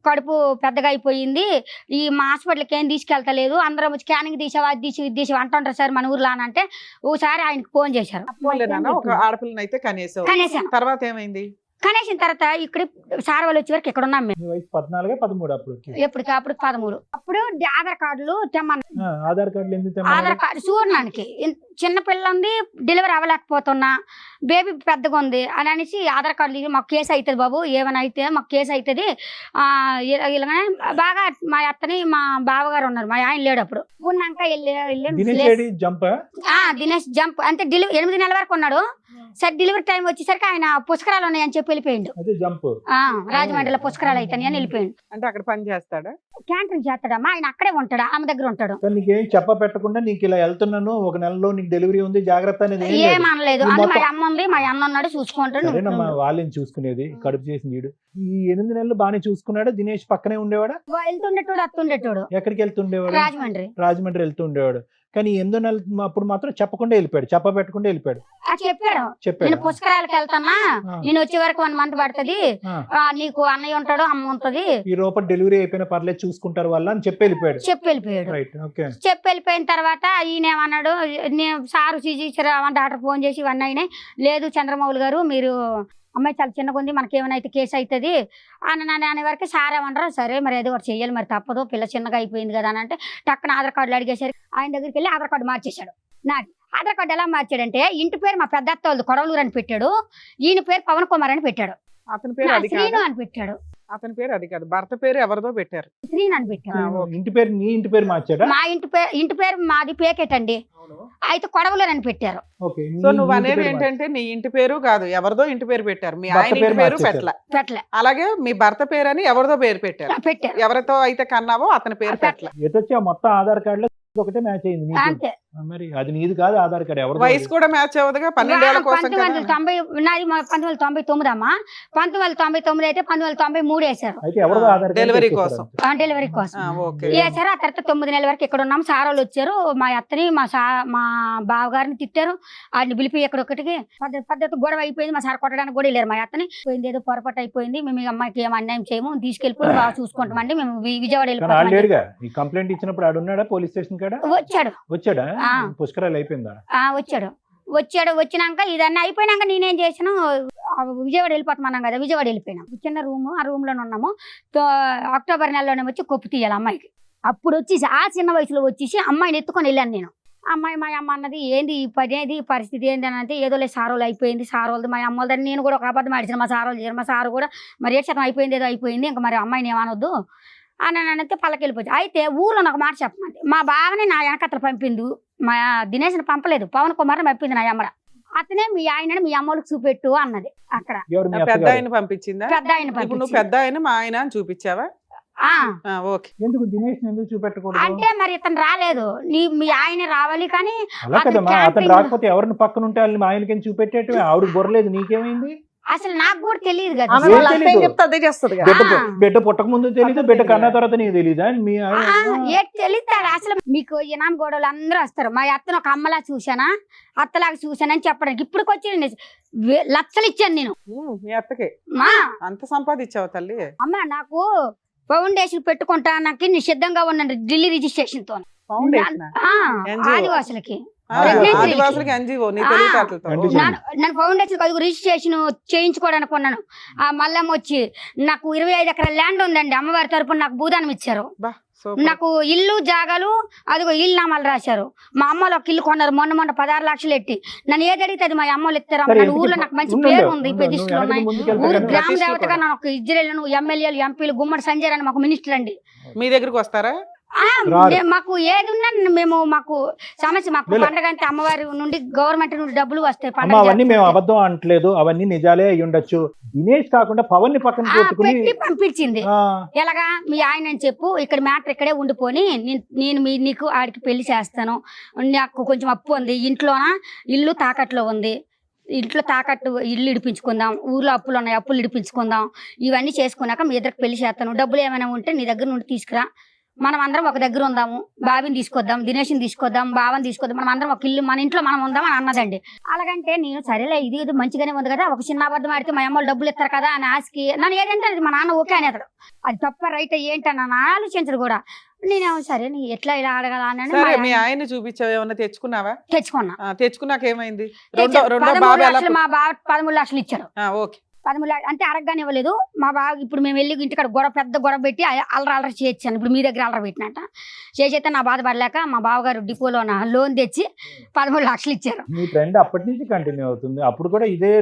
కడుపు పెద్దగా అయిపోయింది, ఈ మా హాస్పిటల్కి ఏం తీసుకెళ్తలేదు, అందరం స్కానింగ్ తీసావా అది తీసి ఇది తీసి అంటుంటారు సార్ మన ఊర్లో అని అంటే, ఓసారి ఆయనకి ఫోన్ చేశారు. ఒక ఆడపిల్లని అయితే కనీసం. కనేసాను. తర్వాత ఏమైంది? కనేసిన తర్వాత ఇక్కడ సార్ వాళ్ళు వచ్చే వరకు ఇక్కడ ఉన్నాం మేము. నీ వయసు 14 13 అప్పుడు? ఎప్పటికప్పుడు 13. అప్పుడు ఆధార్ కార్డులు తెమ్మన్నా. ఆధార్ కార్డులు ఎందుకు ఆధార్ తెమ్మన్నారు? కార్డు చూడడానికి చిన్న పిల్ల ఉంది, డెలివరీ అవ్వలేకపోతున్నా, బేబీ పెద్దగా ఉంది అని అనేసి ఆధార్ కార్డు తీసి మాకు కేసు అవుతుంది బాబు, ఏమైనా అయితే మాకు కేసు అవుతుంది. ఇలాగనే బాగా మా అత్తని మా బావగారు ఉన్నారు, మా ఆయన లేడు అప్పుడు. ఉన్నాక దినేష్ జంప్ అంటే 8 నెలల వరకు ఉన్నాడు. సరే డెలివరీ టైం వచ్చేసరికి ఆయన పుష్కరాలు ఉన్నాయని చెప్పి వెళ్ళిపోయిండు. రాజమండ్రిలో పుష్కరాలు అయితే అని వెళ్ళిపోయిండు. అంటే అక్కడ పని చేస్తాడా? క్యాంటీన్ చేస్తాడమ్మా, ఆయన అక్కడే ఉంటాడు, ఆమె దగ్గర ఉంటాడు. నీకేం చెప్ప పెట్టకుండా నీకు ఇలా వెళ్తున్నాను, ఒక నెలలో నీకు డెలివరీ ఉంది, జాగ్రత్త అనేది ఏమనలేదు. అంటే మా అమ్మ ఉంది, మా అన్న ఉన్నాడు చూసుకుంటాడు. వాళ్ళని చూసుకునేది, కడుపు చేసి నీడు. ఈ 8 నెలలు బాగానే చూసుకున్నాడా? దినేష్ పక్కనే ఉండేవాడా? వెళ్తుండేటోడు అత్తుండేటోడు. ఎక్కడికి వెళ్తుండేవాడు? రాజమండ్రి వెళ్తుండేవాడు. కానీ 8 నెలలు అప్పుడు మాత్రం చెప్పకుండా వెళ్ళిపోయాడు, చెప్ప పెట్టకుండా వెళ్ళిపోయాడు. చెప్పాడు నేను పుష్కరాలకు వెళ్తానా, నేను వచ్చే వరకు 1 మంత్ పడుతుంది, నీకు అన్నయ్య ఉంటాడు అమ్మ ఉంటది, ఈ రూపాయి డెలివరీ అయిపోయిన పర్లేదు చూసుకుంటారు వాళ్ళు అని చెప్పి వెళ్ళిపోయాడు. చెప్పి వెళ్ళిపోయిన తర్వాత ఈయన ఏమన్నాడు, నేను సారు డాక్టర్ ఫోన్ చేసి ఇవన్నీ అయినాయి, లేదు చంద్రమౌళి గారు మీరు అమ్మాయి చాలా చిన్నగా ఉంది, మనకేమైనా అయితే కేసు అవుతుంది అని అనే వరకు సార్ ఏమన్నారు, సరే మరి ఏదో ఒకటి చెయ్యాలి, మరి తప్పదు, పిల్ల చిన్నగా అయిపోయింది కదా అని అంటే టక్కన ఆధార్ కార్డులు అడిగేసరి ఆయన దగ్గరికి వెళ్ళి ఆధార్ కార్డు మార్చేశాడు. నాది ఆధార్ కార్డు ఎలా మార్చాడంటే, ఇంటి పేరు మా పెద్ద అత్త వాళ్ళది కొడవలూరు అని పెట్టాడు, ఈయన పేరు పవన్ కుమార్ అని పెట్టాడు, అతని పేరు అది శ్రీను అని పెట్టాడు. అతని పేరు అది కాదు, భర్త పేరు ఎవరిదో పెట్టారు, శ్రీను అని పెట్టాడు. ఇంటి పేరు నీ ఇంటి పేరు మార్చాడా? మా ఇంటి పేరు మాది పేకెట్ అండి, అయితే కొడవలూరు అని పెట్టారు. సో నువ్వు అనేవి ఏంటంటే నీ ఇంటి పేరు కాదు, ఎవరిదో ఇంటి పేరు పెట్టారు, మీ ఆయన ఇంటి పేరు పెట్టలే. అలాగే మీ భర్త పేరు అని ఎవరిదో పేరు పెట్టారు, ఎవరితో అయితే కన్నావో అతని పేరు పెట్టలే. ఎటొచ్చా మొత్తం ఆధార్ కార్డులో ఒకటే మ్యాచ్ అయింది. అంతే మరి అది నీది కాదు ఆధార్ కార్డు ఎవరు వయసు కూడా మ్యాచ్ అవ్వదుగా 12 ఏళ్ల కోసం కదా. 1990 నాది 1999 అమ్మా. 1999 అయితే 1993 వేశారు అయితే ఎవరు ఆధార్ కార్డు డెలివరీ తెచ్చిస్తారు? కోసం. డెలివరీ కోసం ఓకే. వేశారు. ఆ తర్వాత 9 నెలల వరకు ఇక్కడ ఉన్నాము. సార్ వాళ్ళు వచ్చారు, మా అత్తని మా బావగారిని తిట్టారు. వాడిని పిలిపి ఎక్కడొక్కటికి పద్ధతి గొడవ అయిపోయింది. మా సార్ కొట్టడానికి కూడా వెళ్ళారు. మా అత్తని పోయింది, ఏదో పొరపాటు అయిపోయింది, మేము ఈ అమ్మాయికి ఏం అన్యాయం చేయము, తీసుకెళ్ళిపోయి బాగా చూసుకుంటామండి, మేము విజయవాడ కానీ వెళ్ళిపోతాం. ఆల్రెడీగా ఈ కంప్లైంట్ ఇచ్చినప్పుడు ఆడు ఉన్నాడా పోలీస్ స్టేషన్ కాడ? వచ్చాడా? ఆ. పుష్కరాలు అయిపోయిందా? వచ్చాడు. వచ్చినాక ఇదన్నీ అయిపోయినాక నేనేం చేసాను, విజయవాడ వెళ్ళిపోతామన్నాం కదా, విజయవాడ వెళ్ళిపోయినాం. చిన్న రూమ్, ఆ రూమ్ లోనే ఉన్నాము. అక్టోబర్ నెలలోనే వచ్చి కొప్పు తీయాలి అమ్మాయికి. అప్పుడు వచ్చేసి ఆ చిన్న వయసులో వచ్చేసి అమ్మాయిని ఎత్తుకొని వెళ్ళాను నేను. అమ్మాయి మా అమ్మ అన్నది ఏంది ఈ పని, ఏది పరిస్థితి ఏంది అని అంటే, ఏదో లేదు సారోలు అయిపోయింది, సారోలది మా అమ్మ వాళ్ళని నేను కూడా ఒక అబద్ధం ఆడిచాను. మా సారోలు చేశారు. మా సారు కూడా మరి 7 శాతం అయిపోయింది, ఏదో అయిపోయింది, ఇంకా మరి అమ్మాయిని ఏమనొద్దు అని అంటే పల్లకెళ్ళిపోయింది. అయితే ఊర్లో నాకు మాట చెప్పమంది, మా బావని నా వెనకత్తలు పంపిండు, మా దినేష్ని పంపలేదు, పవన్ కుమార్ని పంపింది నా అమ్మడ. అతనే మీ ఆయనని మీ అమ్మోళ్ళకి చూపెట్టు అన్నది. అక్కడ ఎవరు మీ పెద్ద అత్తగారు? ఆయన పంపించిందా? పెద్ద ఆయన ఇప్పుడు నువ్వు పంపించింది. పెద్ద ఆయన మా ఆయన అని చూపించావా? ఓకే. ఎందుకు దినేష్ ఎందుకు చూపెట్టకూడదు? అంటే మరి ఇతను రాలేదు, మీ ఆయన రావాలి కానీ అలా అతను కదమ్మా, అతను camping- రాకపోతే ఎవరిని పక్కన ఉంటే వాళ్ళని మా ఆయనకి చూపెట్టేటమే. ఆవిడ బొరలేదు, నీకేమైంది? అసలు నాకు కూడా తెలియదు కదా. ఆమె ఏం వాళ్ళ అత్త ఏం తెలీదు. చెప్తే అదే చేస్తుంది కదా. బిడ్డ పుట్టక ముందు తెలీదు, బిడ్డ కన్నా తర్వాత నీకు తెలీదా? మీ ఏది తెలుస్తారు అసలు మీకు. ఇనాం గోడలు అందరూ వస్తారు. మా అత్తను ఒక అమ్మలా చూసానా, అత్తలాగా చూసానని చెప్పడానికి ఇప్పటికి వచ్చి లక్షలు ఇచ్చాను నేను. మీ అత్తకి మా అంత సంపాదించావు తల్లి. అమ్మ నాకు ఫౌండేషన్ పెట్టుకుంటానికి నిషిద్ధంగా ఉన్నాను, ఢిల్లీ రిజిస్ట్రేషన్ తో. Foundation NGO. ఆదివాసులకి ఆదివాసులకి NGO నీ తెలివితేటలతో. NGO. నన్ను ఫౌండేషన్ అది రిజిస్ట్రేషన్ చేయించుకోవడానికి ఉన్నాను. ఆ మల్లమ్మ వచ్చి నాకు 25 ఎకరాల ల్యాండ్ ఉందండి, అమ్మవారి తరపున నాకు భూదానం ఇచ్చారు. బా, సూపర్. నాకు ఇల్లు జాగాలు అదిగో ఇల్లు నామాలు రాశారు. మా అమ్మలు ఒక ఇల్లు కొన్నారు మొన్న 16 లక్షలు ఎట్టి. నన్ను ఏది అడిగితే అది మా అమ్మలు ఇస్తారు. సరే, నన్ను ఊర్లో నాకు మంచి ఉండు, పేరు ఉంది, ఉండు, ప్రతిష్టలు నువ్వు ఉన్నాయి. వెనక్కి ముందుకెళ్తా ఊరు కానీ గ్రామ ప్రతిష్ట దేవతగా కూడా. నాకు ఇజ్రాయేల్ ఎమ్మెల్యేలు ఎంపీలు గుమ్మడి సంజయ్ అని మాకు మినిస్టర్ అండి. మీ దగ్గరికి వస్తారా? రారు. మాకు ఏది ఉన్నా మేము మాకు సమస్య, మాకు లేదు. పండగ అంటే అమ్మవారి నుండి గవర్నమెంట్ నుండి డబ్బులు వస్తాయి. అమ్మ పండగ అవన్నీ మేము చేస్తే. అబద్ధం అనట్లేదు, అవన్నీ నిజాలే అయి ఉండొచ్చు. దినేష్ కాకుండా పవన్ ని పక్కన పెట్టుకుని పెట్టి పంపించింది. ఆ, ఎలాగా మీ ఆయన అని చెప్పు, ఇక్కడ మ్యాటర్ ఇక్కడే ఉండిపోని, నేను నీకు ఆడికి పెళ్లి చేస్తాను, నాకు కొంచెం అప్పు ఉంది, ఇంట్లోన ఇల్లు తాకట్లో ఉంది, ఇంట్లో తాకట్టు ఇల్లు ఇడిపించుకుందాం, ఊర్లో అప్పులు ఉన్నాయి, అప్పులు ఇడిపించుకుందాం, ఇవన్నీ చేసుకున్నాక మీ ఇద్దరికి పెళ్లి చేస్తాను, డబ్బులు ఏమైనా ఉంటే నీ దగ్గర నుండి తీసుకురా, మనం అందరం ఒక దగ్గర ఉందాము, బాబిని తీసుకొద్దాం, దినేష్ని తీసుకొద్దాం, బావని తీసుకొద్దాం, మనం అందరం ఒక ఇల్లు మన ఇంట్లో మనం ఉందాం అని అన్నదండి. అలాగంటే నేను సరేలే ఇది మంచిగానే ఉంది కదా, ఒక చిన్న అబద్ధం ఆడితే మా అమ్మలు డబ్బులు ఇస్తారు కదా అని ఆశకి నన్ను ఏదంటే అది మా నాన్న ఓకే అనేతాడు. అది తప్ప రైట్ ఏంటని నన్ను ఆలోచించడు కూడా. నేనేమో సరే నీ ఎట్లా ఇలా అడగలా అని సరే, మీ ఆయన చూపించావు, ఏమన్నా తెచ్చుకున్నావా? తెచ్చుకున్నా. తెచ్చుకున్నాక ఏమైంది? తెచ్చాడు. రెండో 13 బాబు ఎలా లక్షలు, మా బావ 13 లక్షలు ఇచ్చాడు. ఓకే. 13 లక్షలు అంటే అడగగానే ఇవ్వలేదు. మా బావ ఇప్పుడు మేము వెళ్ళి ఇంటికాడ పెద్ద గొడవ పెట్టి అల్లరి చేయొచ్చాను. ఇప్పుడు మీ దగ్గర అల్లరి పెట్టినట్ట చేసేస్తే నా బాధపడలేక మా బావగారు డిపోలో లోన్ తెచ్చి 13 లక్షలు ఇచ్చారు. మీ ట్రెండ్ అప్పటి నుంచి కంటిన్యూ అవుతుంది. అప్పుడు కూడా ఇదే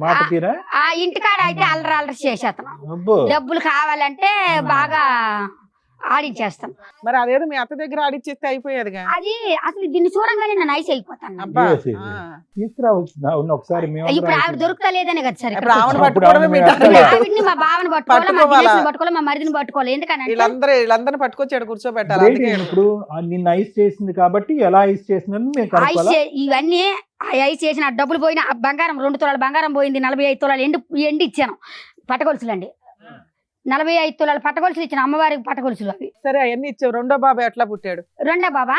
మాట తీరా? ఆ ఇంటికాడ అయితే అల్లరి చేసేస్తాను. అబ్బో, డబ్బులు కావాలంటే బాగా ఆడించేస్తాం. మరి అదేదో మీ అత్త దగ్గర ఆడిచ్చేస్తే అయిపోయేదిగా. అది అసలు దీన్ని చూడంగానే నేను ఐస్ అయిపోతాను. అబ్బా. Yes, yes. తీసుకురావచ్చు. అవును, ఒకసారి మేము ఇప్పుడు ఆవిడ దొరుకుతలేదనే కదా సార్ ఇక్కడ ఇప్పుడు ఆవిడ వచ్చాను. పట్టుకోవడమే మీ అప్పుడు టార్గెట్. ఆవిడ్ని మా బావని పట్టుకోవాలి, మా పట్టుకోవాలా? దినేష్ని పట్టుకోవాలి, మా మరిదిని పట్టుకోవాలి. ఎందుకనంటే వీళ్ళందరిని పట్టుకొచ్చి ఇక్కడ కూర్చోబెట్టాలి. ఏంటి అందుకే ఇప్పుడు నిన్న ఐస్ చేసింది కాబట్టి ఎలా ఐస్ చేసిందని మేము కనుక్కోవాలా? ఇవన్నీ ఐస్ చేసిన డబ్బులు పోయిన ఆ బంగారం 2 తులాల బంగారం పోయింది, 45 తులాలు ఎండి ఇచ్చాను పట్టగొలుసులండి. 45 తులాలు పట్టగొలుసులు ఇచ్చిన అమ్మవారికి పట్టగొలుసులు అవి. సరే, అవన్నీ ఇచ్చావు. రెండో బాబు ఎట్లా పుట్టాడు? రెండో బాబా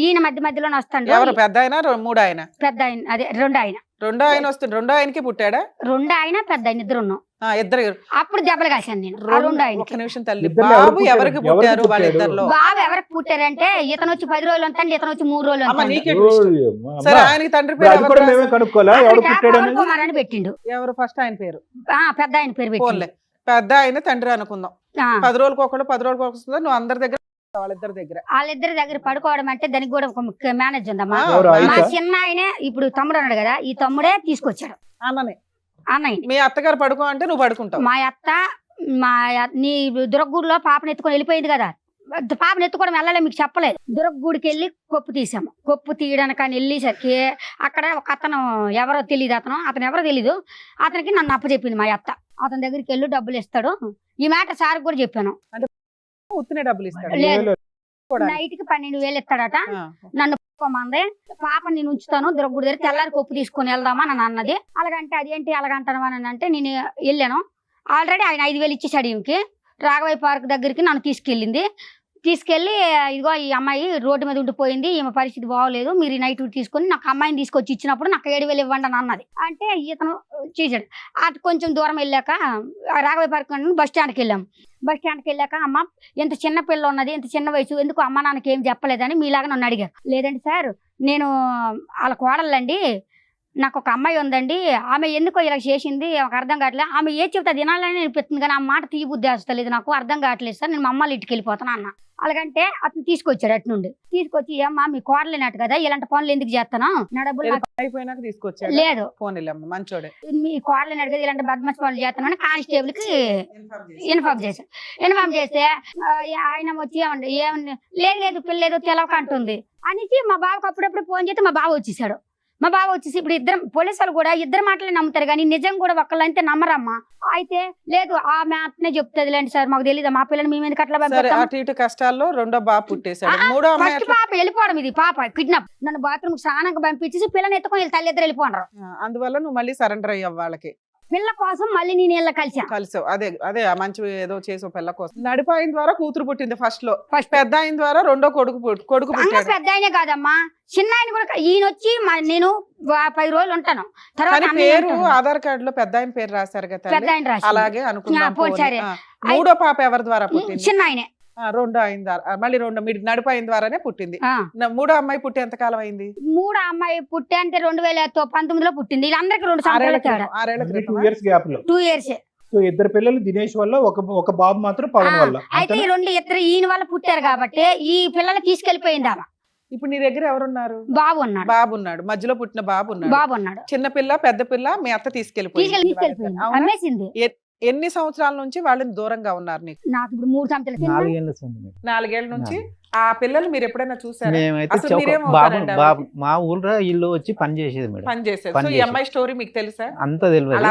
ఈయన మధ్యలోనే వస్తాడు. ఎవరు, పెద్ద ఆయన మూడు ఆయన? పెద్ద ఆయన, అదే రెండో ఆయన. రెండో ఆయన వస్తుంది. రెండో ఆయనకి పుట్టాడా? రెండో ఆయన పెద్ద ఆయన ఇద్దరు ఉన్నాం. ఇద్దరు. అప్పుడు దెబ్బలు కాశాను నేను ఆ రెండో ఆయన. ఒక్క నిమిషం తల్లి. ఇద్దరు బాబు ఎవరికి ఎవరికి పుట్టారు? పుట్టారు ఎవరికి వాళ్ళిద్దరిలో? బాబు ఎవరికి పుట్టారంటే ఇతను వచ్చి 10 రోజులు ఉంటాడు, ఇతను వచ్చి 3 రోజులు అమ్మ ఉంటాడు. నీకే twist. సరే, ఆయనకి తండ్రి పేరు అది కూడా ఎవరు మేమే రాశారు? కనుక్కోవాలా ఎవరు పుట్టాడు పవన్ అనేది? కుమార్ అని పెట్టిండు. ఎవరు ఫస్ట్ ఆయన పేరు? పెద్ద ఆయన పేరు పెట్టిండు. ఫోన్లే, పెద్ద ఆయన తండ్రి అనుకుందాం. 10 రోజులకు ఒకళ్ళు 10 రోజులకు ఒకళ్ళు నువ్వు అందరి దగ్గర, వాళ్ళిద్దరి దగ్గర. వాళ్ళిద్దరి దగ్గర పడుకోవడం అంటే దానికి కూడా ఒక మేనేజ్ ఉందమ్మా. ఎవరు మా ఆయిషా? చిన్న ఆయనే ఇప్పుడు తమ్ముడు అన్నాడు కదా, ఈ తమ్ముడే తీసుకొచ్చాడు అన్ననే. అన్నయ్య. మీ అత్తగారు పడుకో అంటే నువ్వు పడుకుంటావు. మా అత్త నీ దుర్గగూడిలో పాపను ఎత్తుకొని వెళ్ళిపోయింది కదా, పాపను ఎత్తుకోవడం వెళ్ళలే మీకు చెప్పలేదు. దుర్గగూడికి వెళ్ళి కొప్పు తీసాము. కొప్పు తీయడానికి అని వెళ్ళేసరికి అక్కడ ఒక అతను ఎవరో తెలియదు, అతను ఎవరో తెలీదు, అతనికి నన్ను అప్పచెప్పింది మా అత్త. అతని దగ్గరికి వెళ్ళి డబ్బులు ఇస్తాడు. ఈ మాట సార్ కూడా చెప్పాను. ఉత్తినే డబ్బులు ఇస్తాడు. లేదు. నైట్ కి 12,000 ఇస్తాడట. ఆ, నన్ను మంది పాప నేను ఉంచుతాను దొరకూడదు దగ్గర తెల్లారి కొప్పు తీసుకొని వెళ్దామా అని అన్నది. అలాగంటే అదేంటి అలాగంటాను అని అంటే నేను వెళ్ళాను. ఆల్రెడీ ఆయన 5,000 ఇచ్చేసాడు ఈమెకి. రాఘవయ్య పార్క్ దగ్గరికి నన్ను తీసుకెళ్ళి ఇదిగో ఈ అమ్మాయి రోడ్డు మీద ఉండిపోయింది, ఈమె పరిస్థితి బాగోలేదు, మీరు ఈ నైట్ తీసుకొని నాకు అమ్మాయిని తీసుకొచ్చి ఇచ్చినప్పుడు నాకు 7,000 ఇవ్వండి అని అన్నది. అంటే ఇతను చేశాడు. అటు కొంచెం దూరం వెళ్ళాక రాఘవయ్య పార్క్ బస్ స్టాండ్కి వెళ్ళాము. బస్ స్టాండ్కి వెళ్ళాక అమ్మ ఎంత చిన్న పిల్ల ఉన్నది, ఎంత చిన్న వయసు, ఎందుకు అమ్మ నాన్నకి ఏం చెప్పలేదని మీలాగా నన్ను అడిగారు. లేదండి సార్, నేను వాళ్ళ కోడలండి, నాకు ఒక అమ్మాయి ఉందండి, ఆమె ఎందుకో ఇలా చేసింది నాకు అర్థం కావట్లేదు, ఆమె ఏ చెప్తే తినాలని అనిపిస్తుంది కానీ ఆ మాట తీయ బుద్ధి వస్తలేదు, నాకు అర్థం కావట్లేదు సార్, నేను మా అమ్మాళ్ళ ఇంటికి వెళ్ళిపోతాను అన్న. అలాగంటే అతను తీసుకొచ్చాడు అటు నుండి. తీసుకొచ్చి అమ్మా మీ కోడలేనట్టు కదా, ఇలాంటి పనులు ఎందుకు చేస్తాను, నా డబ్బులు నాకు అయిపోయినాక తీసుకొచ్చాడు. లేదు, ఫోన్ వెళ్ళమ్మ మంచోడే. మీ కోడలేనట్టు కదా ఇలాంటి బద్మాష్ పనులు చేస్తాను అని కానిస్టేబుల్ కి ఇన్ఫార్మ్ చేశాను. ఇన్ఫార్మ్ చేస్తే ఆయన వచ్చి ఏమండి లేదు పిల్లేదు తెలవక అంటుంది అనేసి మా బావకు అప్పుడప్పుడు ఫోన్ చేస్తే మా బావ వచ్చేసాడు. మా బావ వచ్చేసి ఇప్పుడు ఇద్దరు పోలీసులు కూడా ఇద్దరు మాటలే నమ్ముతారు కానీ నిజం కూడా ఒక్కళ్ళంతే నమ్మరమ్మా. అయితే లేదు ఆమె అట్నే చెప్తుంది లేండి సార్, మాకు తెలియదు మా పిల్లని మేము ఎందుకు అట్లా సరే, అటు ఇటు కష్టాల్లో రెండో బాబు పుట్టేశాడు. మూడో అమ్మాయి ఫస్ట్ పాప వెళ్ళిపోవడం, ఇది పాప కిడ్నాప్, నన్ను బాత్రూమ్ స్నానంగా పంపించేసి పిల్లని ఎత్తుకొని తల్లిద్దరు వెళ్ళిపోండ్రు. అందువల్ల నువ్వు మళ్ళీ సరెండర్ అయ్యావు వాళ్ళకి. పిల్ల కోసం మళ్ళీ నేను ఇలా కలిసావు. అదే ఆ మంచి ఏదో చేసావు పిల్ల కోసం. నడిపాయిన ద్వారా కూతురు పుట్టింది ఫస్ట్ లో. ఫస్ట్ పెద్ద ఆయన ద్వారా రెండో కొడుకు పుట్టాడు. పెద్ద ఆయనే కాదమ్మా, చిన్న ఆయన కూడా. ఈయన వచ్చి నేను 10 రోజులు ఉంటాను. తర్వాత కానీ పేరు ఆధార్ కార్డు లో పెద్ద ఆయన పేరు రాశారు కదా, పెద్ద ఆయన రాసి అలాగే అనుకున్నాం. సరే, మూడో పాప ఎవరి ద్వారా పుట్టింది? చిన్న ఆయనే. రెండో ఆయన ద్వారా, మళ్ళీ నడిపాయిన ద్వారానే పుట్టింది. మూడో అమ్మాయి పుట్టి ఎంత కాలం అయింది? మూడో అమ్మాయి పుట్టి అంటే 2019లో పుట్టింది. వీళ్ళందరికీ 2 సంవత్సరాల తేడా. 2 years గ్యాప్ లో 2 years. సో ఇద్దరు పిల్లలు దినేష్ వల్ల, ఒక బాబు మాత్రం పవన్ వల్ల. అయితే ఈ 2 ఇద్దరు ఈయన వల్ల పుట్టారు కాబట్టి ఈ పిల్లలు తీసుకెళ్లిపోయింది ఆమె. ఇప్పుడు నీ దగ్గర ఎవరున్నారు? బాబు ఉన్నాడు. బాబు ఉన్నాడు, మధ్యలో పుట్టిన బాబు ఉన్నాడు. చిన్న పిల్ల పెద్ద పిల్ల మీ అత్త తీసుకెళ్లిపోయింది. అమ్మేసింది. ఎన్ని సంవత్సరాల నుంచి వాళ్ళని దూరంగా ఉన్నారు నీకు? నాకు ఇప్పుడు 3 సంవత్సరాలు. 4 ఏళ్ల నుంచి. ఆ పిల్లలు మీరు ఎప్పుడైనా చూసారా? మా ఊళ్ళో ఇల్లు వచ్చి పని చేసేది మేడం, పని చేసేది. సో ఈ అమ్మాయి స్టోరీ మీకు తెలుసా? అంత తెలియదు. వాళ్ళ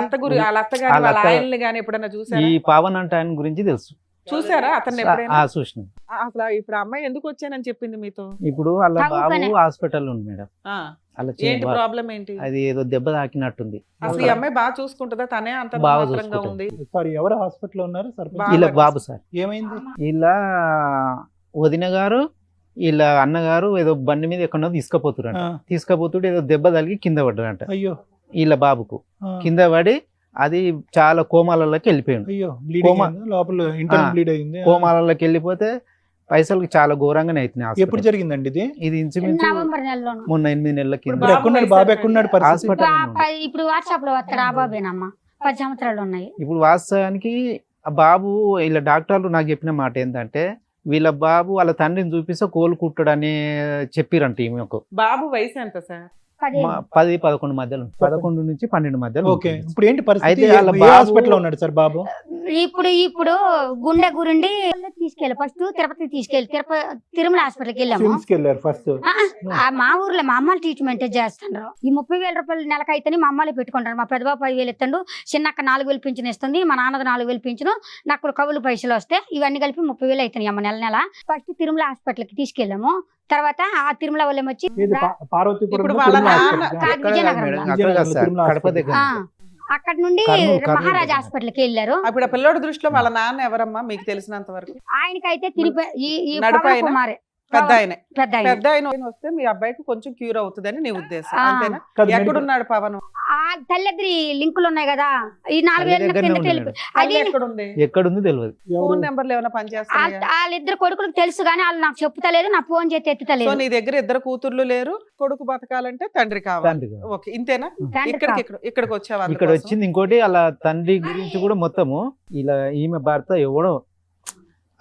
అత్త గాని వాళ్ళ ఆయన్ని గాని ఎప్పుడైనా చూసారా? ఈ పవన్ అంటే ఆయన గురించి తెలుసు. చూసారా అతన్ని ఎప్పుడైనా? చూసిన. అసలు ఇప్పుడు అమ్మాయి ఎందుకు వచ్చానని చెప్పింది మీతో? ఇప్పుడు వాళ్ళ బాబు హాస్పిటల్ ఉంది మేడం. ఏంటి ప్రాబ్లం ఏంటి? అది ఏదో దెబ్బ తాకినట్టుంది. అసలు ఈ అమ్మాయి బాగా చూసుకుంటుందా? తనే అంత బాగా ఉంది. సారీ, ఎవరు హాస్పిటల్ ఉన్నారు? ఇలా బాబు సార్. ఏమైంది? ఇలా వదిన గారు వీళ్ళ అన్నగారు ఏదో బండి మీద ఎక్కడో తీసుకపోతుంటే ఏదో దెబ్బ తగిలి కింద పడ్డారంట. అయ్యో. వీళ్ళ బాబుకు కింద పడి అది చాలా కోమాలలోకి వెళ్ళిపోయాడు. అయ్యో, లోపల ఇంటర్నల్ బ్లీడ్ అయింది. కోమాలలోకి వెళ్ళిపోతే పైసలు చాలా ఘోరంగానే అవుతున్నాయి. ఎప్పుడు జరిగిందండి ఇది? ఇంచుమించు మొన్న 8 నెలల కింద. బాబు ఎక్కడున్నాడు? ఇప్పుడు వాట్సాప్ లో వస్తాడు. ఆ బాబేనమ్మా, 10 సంవత్సరాలు ఉన్నాయి. ఇప్పుడు వాస్తవానికి ఆ బాబు వీళ్ళ డాక్టర్లు నాకు చెప్పిన మాట ఏంటంటే వీళ్ళ బాబు వాళ్ళ తండ్రిని చూపిస్తే కోలుకుంటాడు అని చెప్పిరంట. ఈమెకు బాబు వయసు ఎంత సార్? 10-11 మధ్యలో, 11 నుంచి 12 మధ్యలో. ఓకే, ఇప్పుడు ఏంటి పరిస్థితి? అయితే వాళ్ళ హాస్పిటల్ ఉన్నాడు సార్ బాబు. ఇప్పుడు గుండె గురుండి తీసుకెళ్ళి ఫస్ట్ తిరుపతి తిరుమల హాస్పిటల్కి వెళ్ళాము. ఫస్ట్ మా ఊర్లో మా అమ్మాయిలు ట్రీట్మెంట్ చేస్తున్నారు. ఈ 30,000 రూపాయలు నెలకైతే మా అమ్మాయిలు పెట్టుకుంటారు. మా పెద్దబాబు 10,000 ఇస్తాడు, చిన్నక్క 4,000 పింఛన్ ఇస్తుంది, మా నాన్నది 4,000 పింఛను, నాకు కవులు పైసలు వస్తాయి. ఇవన్నీ కలిపి 30,000 అవుతాయి అమ్మ నెల. ఫస్ట్ తిరుమల హాస్పిటల్కి తీసుకెళ్ళాము. తర్వాత ఆ తిరుమల వాళ్ళం వచ్చి అక్కడ నుండి మహారాజా హాస్పిటల్కి వెళ్ళారు. అప్పుడు పిల్లోడి దృష్టిలో వాళ్ళ నాన్న ఎవరమ్మా మీకు తెలిసినంత వరకు? ఆయనకైతే కుమారే పెద్ద ఆయన వస్తే మీ అబ్బాయికి కొంచెం క్యూర్ అవుతుందని నీ ఉద్దేశం, అంతేనా? ఎక్కడున్నాడు పవన్? ఆ తల్లిద్రి లింకులు ఉన్నాయి కదా, ఈ 4 ఏళ్ళ ఎక్కడుంది తెలియదు. ఫోన్ నెంబర్లు ఏమైనా పనిచేస్తాయి? వాళ్ళిద్దరు కొడుకులకు తెలుసు కానీ వాళ్ళు నాకు చెప్తలేదు, నా ఫోన్ చేతి ఎత్తుతలేదు. నీ దగ్గర 2 కూతుర్లు లేరు, కొడుకు బతకాలంటే తండ్రి కావాలి. ఓకే, ఇంతేనా? ఇక్కడికి వచ్చావా? ఇక్కడ వచ్చింది ఇంకోటి, అలా తండ్రి గురించి కూడా మొత్తము ఇలా ఈమె భర్త ఎవడో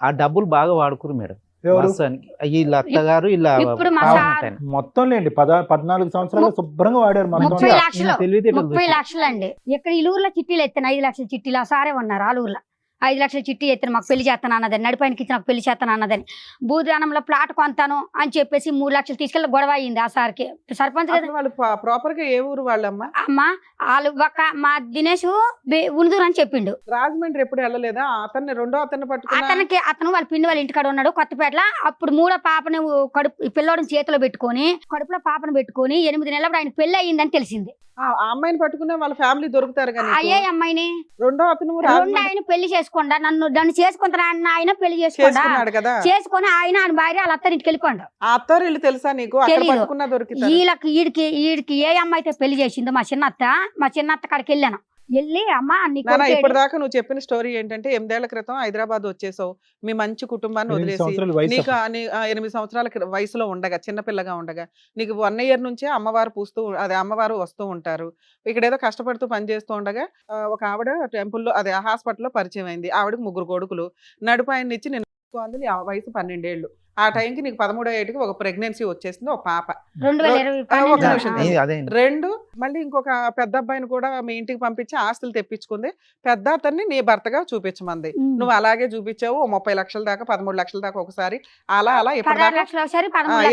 ఆ డబ్బులు బాగా వాడుకురు మేడం. వీళ్ళ అత్తగారు ఇలా మొత్తం లేండి 14 సంవత్సరాలు శుభ్రంగా వాడారు. 30 లక్షలు అండి. ఇక్కడ ఈ ఊర్లో చిట్టీలు ఎత్తాను, 5 లక్షల చిట్టీలు. ఆ సారే ఉన్నారు ఆ ఊర్లో. 5 లక్షల చిట్టి ఎత్తాను మాకు పెళ్లి చేస్తాను అన్నదని, నడిపాయనికి ఇచ్చి నాకు పెళ్లి చేస్తాను అన్నదని, భూదానంలో ప్లాట్ కొంతాను అని చెప్పేసి 3 లక్షలు తీసుకెళ్ళి గొడవ అయింది ఆ సార్కి. సర్పంచ్ కదా అసలు వాళ్ళు ప్రాపర్ గా ఏ ఊరు వాళ్ళమ్మా? అమ్మ, వాళ్ళు మా దినేష్ ఉనుదూరు అని చెప్పిండు. రాజమండ్రి ఎప్పుడు వెళ్ళలేదా? రెండో అతన్ని పట్టుకున్నా? అతను వాళ్ళ పిండి వాళ్ళ ఇంటికాడ ఉన్నాడు కొత్తపేటలో. అప్పుడు 3వ పాపని కడుపు పిల్లోడిని చేతిలో పెట్టుకొని కడుపులో పాపను పెట్టుకొని 8 నెలలు ఆయన పెళ్లి అయ్యిందని తెలిసింది. ఆ అమ్మాయిని పట్టుకున్న వాళ్ళ ఫ్యామిలీ దొరుకుతారు కానీ అయ్యే అమ్మాయిని రెండో అతను ఆయన పెళ్లి చేసుకుండా నన్ను చేసుకుంటాను, ఆయన పెళ్లి చేసుకున్నాడు కదా, చేసుకుని ఆయన భార్య వాళ్ళ అత్తరింటికి వెళ్ళిపోండు. ఆ అత్తారు ఇల్లు తెలుసా నీకు? అక్కడ తెలీదు. పట్టుకున్నా దొరికింది. వీడికి ఏ అమ్మాయి అయితే పెళ్లి చేసిందో మా చిన్నత్త కాడికి వెళ్ళాను. వెళ్ళి అమ్మా ఇప్పటిదాకా నువ్వు చెప్పిన స్టోరీ ఏంటంటే 8 ఏళ్ల క్రితం హైదరాబాద్ వచ్చేసావు, మీ మంచి కుటుంబాన్ని 8 వదిలేసి సంవత్సరాల వయసు నీకు 8 సంవత్సరాల వయసులో ఉండగా, చిన్నపిల్లగా ఉండగా, నీకు 1 year నుంచే అమ్మవారు వస్తూ ఉంటారు. ఇక్కడ ఏదో కష్టపడుతూ పని చేస్తూ ఉండగా ఒక ఆవిడ టెంపుల్లో హాస్పిటల్లో పరిచయం అయింది. ఆవిడకి 3 కొడుకులు. నడుపాయన్ని ఇచ్చి నేను నీ వయసు 12 ఏళ్ళు. ఆ టైంకి నీకు 13వ ఏటికి ఒక ప్రెగ్నెన్సీ వచ్చేసింది, ఒక పాప. 2 మళ్ళీ ఇంకొక పెద్ద అబ్బాయిని కూడా మీ ఇంటికి పంపించి ఆస్తులు తెప్పించుకుంది. పెద్ద అతన్ని నీ భర్తగా చూపించమంది. నువ్వు అలాగే చూపించావు. 30 లక్షల దాకా 13 లక్షల దాకా ఒకసారి అలా ఇప్పటిదాకా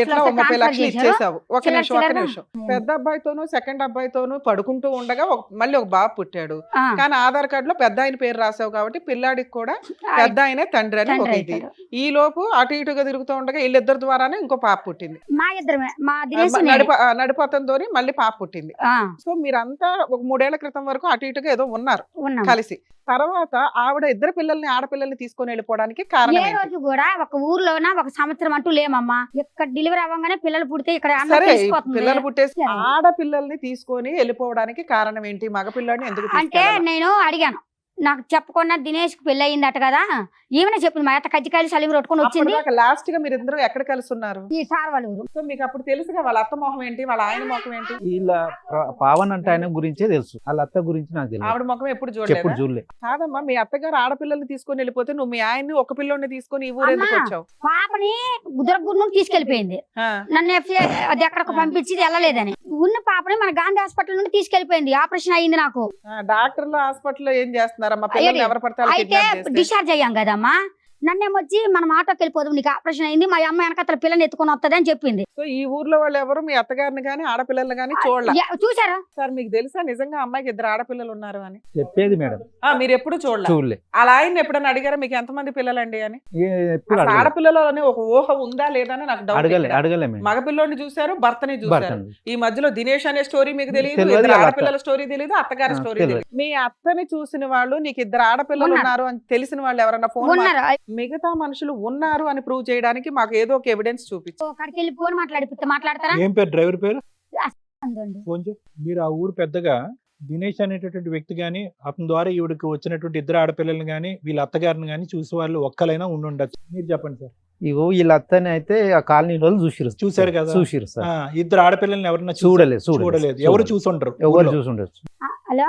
ఎట్లా 30 లక్షలు ఇచ్చేసావు. ఒక నిమిషం. పెద్ద అబ్బాయితోనూ సెకండ్ అబ్బాయితోనూ పడుకుంటూ ఉండగా మళ్ళీ ఒక బాబు పుట్టాడు. కానీ ఆధార్ కార్డు లో పెద్ద ఆయన పేరు రాసావు కాబట్టి పిల్లాడికి కూడా పెద్ద ఆయనే తండ్రి అని ఒక ఇది. ఈ లోపు అటు ఇటుగా తిరుగుతూ ఉండగా వీళ్ళిద్దరి ద్వారానే ఇంకో పాప పుట్టింది. నడిపోతంతో మళ్ళీ పాప పుట్టింది. సో మీరంతా ఒక 3 ఏళ్ల క్రితం వరకు అటు ఇటుగా ఏదో ఉన్నారు కలిసి. తర్వాత ఆవిడ 2 పిల్లల్ని ఆడపిల్లల్ని తీసుకొని వెళ్ళిపోవడానికి కారణం రోజు కూడా ఒక ఊర్లోన ఒక సంవత్సరం అంటూ లేమమ్మా. ఇక్కడ డెలివరీ అవ్వగానే పిల్లలు పుడితే ఇక్కడ పిల్లలు పుట్టేసి ఆడపిల్లల్ని తీసుకొని వెళ్ళిపోవడానికి కారణం ఏంటి? మగపిల్లని ఎందుకు అంటే నేను అడిగాను, నాకు చెప్పకుండా దినేష్ కి పెళ్లి అయిందట కదా, ఈమెనే చెప్పింది. మా అత్త కజ్జికాయలు సలీం కొట్టుకొని వచ్చింది. లాస్ట్ గా మీరు ఇద్దరు ఎక్కడ కలిసి ఉన్నారు? ఈ సార్ వాళ్ళ ఊరు. సో మీకు అప్పుడు తెలుసుగా వాళ్ళ అత్త మొహం ఏంటి, వాళ్ళ ఆయన మొహం ఏంటి? ఇలా పావన్ అంటే ఆయన గురించే తెలుసు, వాళ్ళ అత్త గురించి నాకు తెలియదు. ఆవిడ ముఖం ఎప్పుడు చూడలే. కాదమ్మా, మీ అత్తగారు ఆడపిల్లల్ని తీసుకొని వెళ్ళిపోతే నువ్వు మీ ఆయన్ని ఒక పిల్లోని తీసుకొని ఈ ఊరు ఎందుకు వచ్చావు? పాపని గుద్రగురు నుండి తీసుకెళ్లిపోయింది. నన్ను అది ఎక్కడికి పంపించి వెళ్ళలేదని. ఉన్న పాపని మన గాంధీ హాస్పిటల్ నుండి తీసుకెళ్లిపోయింది. ఆపరేషన్ అయ్యింది నాకు. డాక్టర్లు హాస్పిటల్లో ఏం చేస్తున్నారమ్మా? పిల్లల్ని ఎవరు పడతారు? అయితే డిశ్చార్జ్ అయ్యాం కదమ్మా. నన్నేమొచ్చి మనం ఆటోకి వెళ్ళిపోదాం, నీకు ఆపరేషన్ అయింది, మా అమ్మ వెనకతల పిల్లని ఎత్తుకొని వస్తుంది అని చెప్పింది. సో ఈ ఊర్లో వాళ్ళు ఎవరు మీ అత్తగారిని గానీ ఆడపిల్లల్ని గానీ చూసారా సార్? మీకు తెలుసా నిజంగా అమ్మాయికి 2 ఆడపిల్లలు ఉన్నారు అని? చెప్పేది మేడం. మీరు ఎప్పుడు చూడలే? అలా ఆయన ఎప్పుడైనా అడిగారా మీకు ఎంతమంది పిల్లలండి అని? ఆడపిల్లలు అని ఒక ఊహ ఉందా లేదా అని నాకు డౌట్. మగపిల్లోని చూసారు, భర్తని చూసారు. ఈ మధ్యలో దినేష్ అనే స్టోరీ మీకు తెలియదు, ఆడపిల్లల స్టోరీ తెలియదు, అత్తగారి స్టోరీ తెలియదు. మీ అత్తని చూసిన వాళ్ళు, నీకు 2 ఆడపిల్లలు ఉన్నారు అని తెలిసిన వాళ్ళు ఎవరన్నా ఫోన్ మిగతా మనుషులు ఉన్నారు అని ప్రూవ్ చేయడానికి మాకు ఏదో ఒక ఎవిడెన్స్ చూపించు. మాట్లాడతారా? ఏం పేరు? డ్రైవర్ పేరు? మీరు ఆ ఊరు పెద్దగా దినేష్ అనేటటువంటి వ్యక్తి గాని, అతని ద్వారా ఈవిడికి వచ్చినటువంటి 2 ఆడపిల్లల్ని గాని, వీళ్ళ అత్తగారిని గాని చూసే వాళ్ళు ఒక్కలైనా ఉండుండొచ్చు. మీరు చెప్పండి సార్. ఇగో వీళ్ళ అత్తని అయితే ఆ కాలనీ రోజు చూసారు కదా. చూసిరు సార్. 2 ఆడపిల్లల్ని ఎవరన్నా చూడలేదు. ఎవరు చూసుంటారు? ఎవరు చూసుండొచ్చు. హలో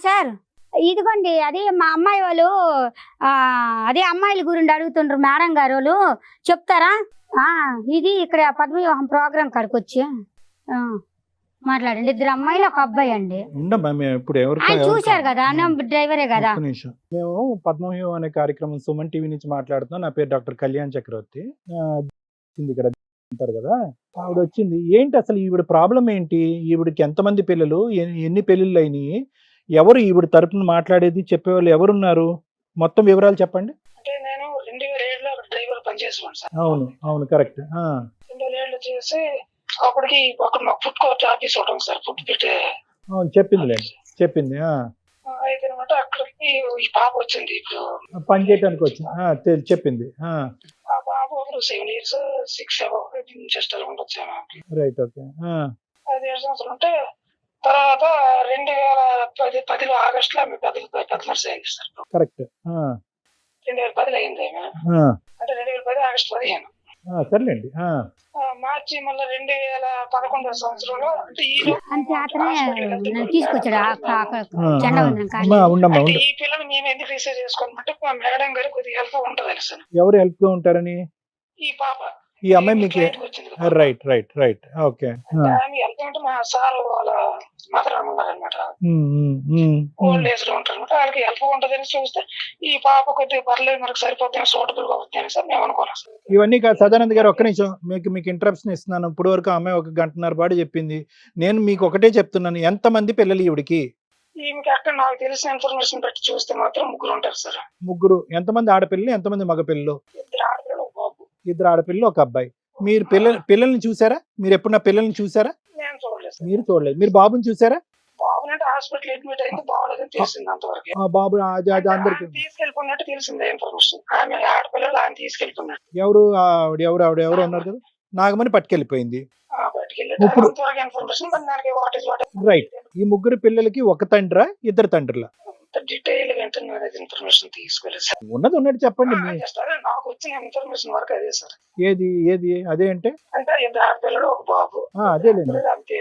సార్, ఇదిగోండి అది మా అమ్మాయి వాళ్ళు అదే అమ్మాయిల గురించి అడుగుతుండ్రు మేడం గారు, వాళ్ళు చెప్తారా? ఇది ఇక్కడ పద్మవ్యూహం ప్రోగ్రాం కాడికి వచ్చి మాట్లాడండి. 2 అమ్మాయిలు 1 అబ్బాయి అండి. చూశారు కదా, డ్రైవరే కదా. మేము పద్మవ్యూహం అనే కార్యక్రమం సుమన్ టీవీ నుంచి మాట్లాడుతున్నాం. నా పేరు డాక్టర్ కళ్యాణ్ చక్రవర్తి. ఇక్కడ అంటారు కదా, ఆవిడ వచ్చింది. ఏంటి అసలు ఈవిడ ప్రాబ్లం ఏంటి? ఈవిడికి ఎంతమంది పిల్లలు, ఎన్ని పెళ్లిళ్ళు అయినాయి, ఎవరు ఈవిడ తరపున మాట్లాడేది, చెప్పేవాళ్ళు ఎవరున్నారు? మొత్తం వివరాలు చెప్పండి. నేను 2007లో డ్రైవర్ పనిచేసేవాడు సార్. అవును కరెక్ట్. 2007లో చేసి అప్పటికి అక్కడ మాకు ఫుడ్ కోర్ట్ ఆఫీస్ ఉంటుంది సార్. ఫుడ్ పెట్టే చెప్పింది. అయితే అనమాట అక్కడికి ఈ పాప వచ్చింది. ఇప్పుడు పని చేయడానికి వచ్చింది చెప్పింది. ఆ పాప 7 years 6 జస్ట్ అలా ఉండొచ్చు. Right, okay. 5 సంవత్సరాలు ఉంటే తర్వాత 2010 ఆగస్టులో ఆమె పెద్ద నర్స్ అయింది సార్. కరెక్ట్. 2010 అయింది ఆమె. అంటే 2010 ఆగస్టు 15. సర్లేండి. మార్చి మళ్ళీ 2011 సంవత్సరంలో అంటే ఈ పిల్లలు మేము ఎందుకు రిసీవ్ చేసుకోమంటే మా మేడం గారు కొద్దిగా హెల్ప్ ఉంటదని సార్. ఎవరు హెల్ప్ గా ఉంటారని? ఈ పాప ఈ అమ్మాయి మీకు క్లయింట్కి వచ్చింది కదా. రైట్ రైట్ రైట్ ఓకే ఆమె వెళ్తుంటే మా సార్ వాళ్ళ మదర్ ఉన్నారనమాట, ఓల్డ్ ఏజ్ లో ఉంటారు అనమాట. వాళ్ళకి హెల్ప్ ఉంటదని చూస్తే ఈ పాప కొద్దిగా పర్లేదు మనకు సరిపోతే సూటబుల్ గా అవుతుంది సార్ మేము అనుకోవాలి సార్. ఇవన్నీ కాదు సదానంద్ గారు, ఒక్క నిమిషం మీకు ఇంటరప్షన్ ఇస్తున్నాను. ఇప్పుడు వరకు అమ్మాయి 1 గంటన్నర పాటు చెప్పింది. నేను మీకు ఒకటే చెప్తున్నాను, ఎంతమంది పిల్లలు ఈవిడికి? ఈమెకి అక్కడ నాకు తెలిసిన ఇన్ఫర్మేషన్ బట్టి చూస్తే మాత్రం 3 ఉంటారు సార్. 3. ఎంతమంది ఆడపిల్లలు, ఎంతమంది మగపిల్లలు? 2 ఆడపిల్లలు 1 బాబు. 2 ఆడపిల్లలు 1 అబ్బాయి. మీరు పిల్లల్ని చూసారా? మీరు ఎప్పుడు నా పిల్లల్ని చూసారా? నేను చూడలేదు సార్. మీరు చూడలేదు. మీరు బాబుని చూసారా? బాబునంటే హాస్పిటల్ అడ్మిట్ అయితే బాగోలేదని తెలిసింది అంతవరకు. ఆ బాబు అది అందరికి తీసుకెళ్ళిపోయినట్టు తెలిసింది ఇన్ఫర్మేషన్. ఆమె ఆడపిల్లలు ఆయన తీసుకెళ్ళిపోయినట్టు ఎవరు ఎవరు ఉన్నారు కదా, నాగమని పట్టుకెళ్ళిపోయింది. బయటకెళ్ళి ఇప్పుడు- అంతవరకు ఇన్ఫర్మేషన్. మరి దానికి వాట్ ఇస్ వాట్ రైట్. ఈ 3 పిల్లలకి 1 తండ్రా, 2 తండ్రులా? డీటెయిల్ గా ఇన్ఫర్మేషన్ తీసుకోలేదు సార్. ఉన్నది ఉన్నట్టు చెప్పండి. Just అదే నాకు వచ్చిన ఇన్ఫర్మేషన్ వరకు అదే సార్. ఏది అదే అంటే అంటే 2 ఆడపిల్లలు 1 బాబు. అదేలేండి. అంతే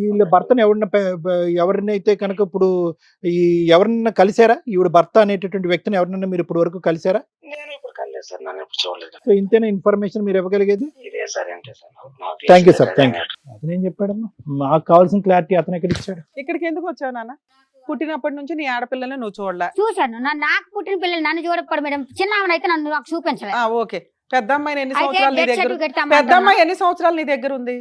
వీళ్ళ భర్తను ఎవరినైతే కనుక ఇప్పుడు ఎవరినైనా కలిసారా? ఈవిడ భర్త అనేటటువంటి వ్యక్తిని ఎవరినైనా మీరు ఇప్పుడు వరకు కలిసారా? నేను ఇప్పుడు కలేదు సార్, నన్ను ఇప్పుడు చూడలేదు. సో ఇంతేనా ఇన్ఫర్మేషన్ మీరు ఇవ్వగలిగేది? ఇదే సార్ అంటే సార్ నాకు thank you sir, thank you. అతను ఏం చెప్పాడమ్మా? మాకు కావాల్సిన క్లారిటీ అతను ఎక్కడ ఇచ్చాడు? ఇక్కడికి ఎందుకు వచ్చావు నాన్న? పుట్టినప్పటి నుంచి నీ ఆడపిల్లని నువ్వు చూడలే. చూశాను నాకు పుట్టిన పిల్లలు నన్ను చూడకపోవడం మేడం. చిన్న అయితే నన్ను నాకు చూపించలేదు. ఓకే. పెద్ద అమ్మాయి ఎన్ని అయితే సంవత్సరాలు నీ డెత్ దగ్గర? సర్టిఫికెట్ పెద్ద తెమ్మంటున్నా. అమ్మాయి ఎన్ని సంవత్సరాలు నీ దగ్గర ఉంది?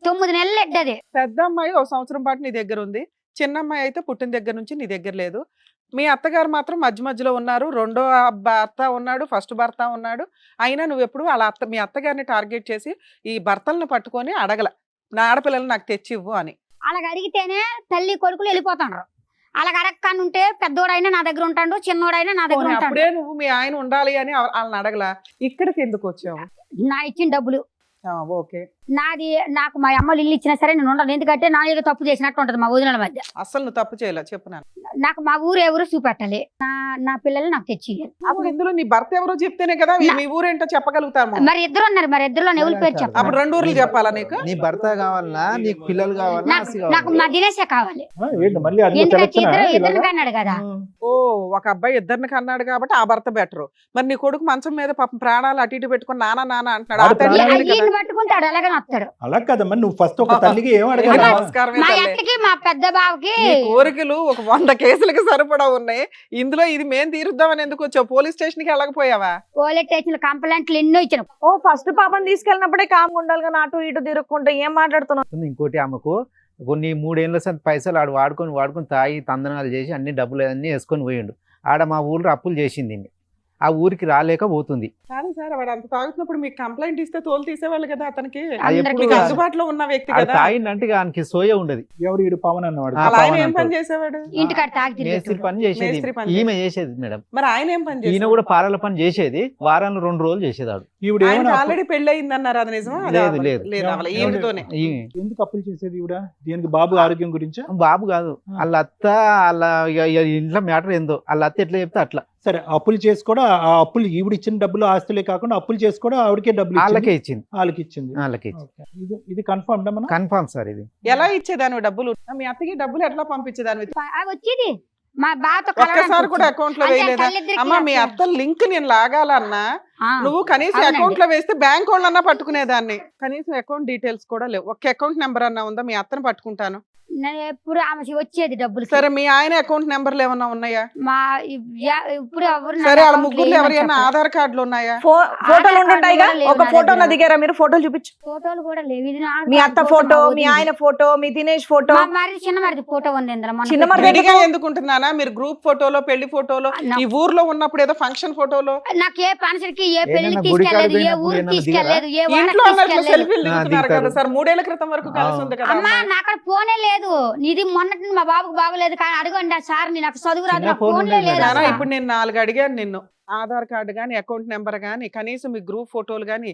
9 నెలలు ఎడ్డది. పెద్ద అమ్మాయి 1 సంవత్సరం పాటు నీ దగ్గర ఉంది. చిన్న అమ్మాయి అయితే పుట్టిన దగ్గర నుంచి నీ దగ్గర లేదు. మీ అత్తగారు మాత్రం మధ్యలో ఉన్నారు. 2వ భర్త ఉన్నాడు, ఫస్ట్ భర్త ఉన్నాడు. అయినా నువ్వు ఎప్పుడు వాళ్ళ మీ అత్తగారిని టార్గెట్ చేసి ఈ భర్తలను పట్టుకొని అడగల, నా ఆడపిల్లలు నాకు తెచ్చి ఇవ్వు అని. అలాగ అడిగితేనే తల్లి కొడుకులు వెళ్ళిపోతున్నారు. అలాగ అడగకాని ఉంటే పెద్దోడైనా నా దగ్గర ఉంటాడు, చిన్నోడైనా నా దగ్గర పోనీ ఉంటాడు. అప్పుడే నువ్వు మీ ఆయన ఉండాలి అని వాళ్ళని అడగలా. ఇక్కడికి ఎందుకు వచ్చావు? నా ఇచ్చిన డబ్బులు ఓకే. నాకు మా అమ్మలు ఇల్లు ఇచ్చినా సరే నేను ఉండను. ఎందుకంటే నా ఏదో తప్పు చేసినట్టు ఉంటది మా వదినల మధ్య. అసలు నువ్వు తప్పు చేయలే చెప్పున్నాను. నాకు మా ఊరు ఎవరు చూపెట్టాలి. నా పిల్లలు నాకు తెచ్చి అప్పుడు ఇందులో నీ భర్త ఎవరో చెప్తేనే కదా మీ ఊరేంటో చెప్పగలుగుతాము. మరి 2 ఉన్నారు. మరి 2లో ఎవరి పేరు చెప్పాలి? అప్పుడు 2 ఊర్లు చెప్పాలా నీకు? నీ భర్త కావాలన్నా, నీకు పిల్లలు కావాలన్నా, నాకు మా దినేశే కావాలి. ఏంటి మళ్ళీ అదిగో ఎందుకంటే సెలక్షనా ఇద్దరు ఇలాగా? కన్నాడు కదా. ఓ ఒక అబ్బాయి 2 కన్నాడు కాబట్టి ఆ భర్త బెటరు. మరి నీ కొడుకు మంచం మీద పాపం ప్రాణాలు అటు ఇటు పెట్టుకుని నాన్న అంటున్నాడు. ఆ వాడు తల్లి ప్రాణాలు లేదు కదా. ఈయన్ని పట్టుకుంటాడు అలాగే వస్తాడు. అలా కదమ్మా, నువ్వు ఫస్ట్ ఒక తల్లికి ఏం ఏ అడగాలి? నమస్కారమే మా తల్లి. అత్తకి మా పెద్ద బావకి నీ కోరికలు ఒక 100 కేసులకి సరిపడా ఉన్నాయి. ఇందులో ఇది మేం తీరుద్దామని ఎందుకు వచ్చావు? పోలీస్ స్టేషన్ కి వెళ్ళకపోయావా? పోలీస్ స్టేషన్ కంప్లైంట్లు ఎన్నో ఇచ్చాను. ఫస్ట్ పాపని తీసుకెళ్ళినప్పుడే కామ్గా ఉండాలి కానీ అటు ఇటు తిరుక్కుంటే ఏం మాట్లాడుతున్నావు? ఇంకోటి ఆమెకు కొన్ని 3 ఏళ్ళ సంత పైసలు ఆడు వాడుకొని తాగి తందనాలు చేసి అన్ని డబ్బులు అన్ని వేసుకొని పోయిండు. ఆడ మా ఊళ్ళో అప్పులు చేసింది. ఆ ఊరికి రాలేకపోతుంది. కాదు సార్, వాడు అంత తాగుతున్నప్పుడు మీకు కంప్లైంట్ ఇస్తే తోలు తీసేవాళ్ళు కదా అతనికి. అందరికీ మీకు కాదు. అందుబాటులో ఉన్న వ్యక్తి ఆడ కదా. తాగిండంటే ఆయనకి సోయ ఉండదు. ఎవరు ఈడు పవన్ అన్నవాడు? ఆ, అలా ఆయన పవన్ ఏం పని అంటాడు. చేసేవాడు? ఇంటికాడ తాగి మేస్త్రి తిరిగేటోడు. పని చేసేది మేస్త్రి పని ఈమె చేసేది మేడం. మరి ఆయన ఏం పని ఈయన చేసేవాడు? కూడా పారాల పని చేసేది. వారాలు 2 రోజులు చేసేదాడు. ఈవిడ ఆయనకి ఏమైనా ఆల్రెడీ పెళ్లి అయింది అన్నారు. అది నిజమా? అది లేదు, అవ్వలేదు. లేదు. లేదు అవ్వలేదు. ఈయనతోనే. ఎందుకు అప్పులు చేసేది ఈవిడ? దీనికి బాబు ఆరోగ్యం గురించా? బాబు కాదు, వాళ్ళ అత్త వాళ్ళ ఇంట్లో మ్యాటర్ ఏందో వాళ్ళ అత్త ఎట్లా చెప్తే అట్లా. సరే, అప్పులు చేసుకోవడం, ఆ అప్పులు ఈవిడ ఇచ్చిన డబ్బులు ఆస్తులే కాకుండా అప్పులు చేసుకోవడం ఆవిడకే డబ్బులు వాళ్ళకే ఇచ్చింది. వాళ్ళకి ఇచ్చింది. ఓకే. ఇది కన్ఫర్మ్ మనం? కన్ఫామ్ సార్ ఇది. ఎలా ఇచ్చేదాని డబ్బులు? మీ అత్తకి డబ్బులు ఎట్లా పంపించేదాని? అవి వచ్చేది మా బావతో ఒక్కసారి కూడా అకౌంట్ లో వేయలేదా? అమ్మా మీ అత్త లింక్ నేను లాగాలన్నా నువ్వు కనీసం అవునండి. అకౌంట్ లో వేస్తే బ్యాంక్ వాళ్ళన్నా పట్టుకునేదాన్ని. కనీసం అకౌంట్ డీటెయిల్స్ కూడా లేవు. ఒక అకౌంట్ నెంబర్ అన్నా ఉందా? మీ అత్తను పట్టుకుంటాను. ఎప్పుడు ఆమె వచ్చేది డబ్బులు. సరే మీ ఆయన అకౌంట్ నెంబర్లు ఏమన్నా ఉన్నాయా? మా ఇప్పుడు ఎవరు నా సరే వాళ్ళ account ముగ్గురు లేవని ఎవరైనా చెప్పారు. ఆధార్ కార్డులు ఉన్నాయా? ఫోటోలు ఉంటుంటాయిగా. ఒక ఫోటో నా దిగారా మీరు? ఫోటోలు చూపించు. ఫోటోలు కూడా లేవు. ఇది నా మీ అత్త ఫోటో, మీ ఆయన ఫోటో, మీ దినేష్ ఫోటో. చిన్న మరిది ఫోటో ఉంది ఇందులో. మొన్న చిన్న మరిది విడిగా ఎందుకు ఉంటున్నానా? మీరు గ్రూప్ ఫోటోలో, పెళ్లి ఫోటోలో, ఈ ఊర్లో ఉన్నప్పుడు ఏదో ఫంక్షన్ ఫోటోలో, నాకు ఏ ఫంక్షన్ కి ఏ పెళ్లికి ఏదైనా గుడి తీసుకెళ్లేదు, ఏ కాడికి ఊరికి పోయినప్పుడు తీసుకెళ్లేదు, ఏ ఇంట్లో వాళ్ళకి అన్నట్లు తీసుకెళ్లేదు. సెల్ఫీలు దిగుతున్నారు దిగుతారు. కదా సార్. 3 ఏళ్ల క్రితం వరకు కలిసి ఉంది కదా అమ్మా అమ్మాయి. నాకు ఫోనే లేదు. ఇది మొన్నటి మా బాబుకు బాగోలేదు కానీ అడగండి ఆ సార్ నాకు చదువు రాదు, చిన్న నాకు ఫోన్ ఫోన్లే ఉండేది లేదు కదా. నానా, అసలు. ఇప్పుడు నేను 4 అడిగాను నిన్ను. ఆధార్ కార్డు గానీ, అకౌంట్ నెంబర్ గానీ, కనీసం మీ గ్రూప్ ఫోటోలు గానీ,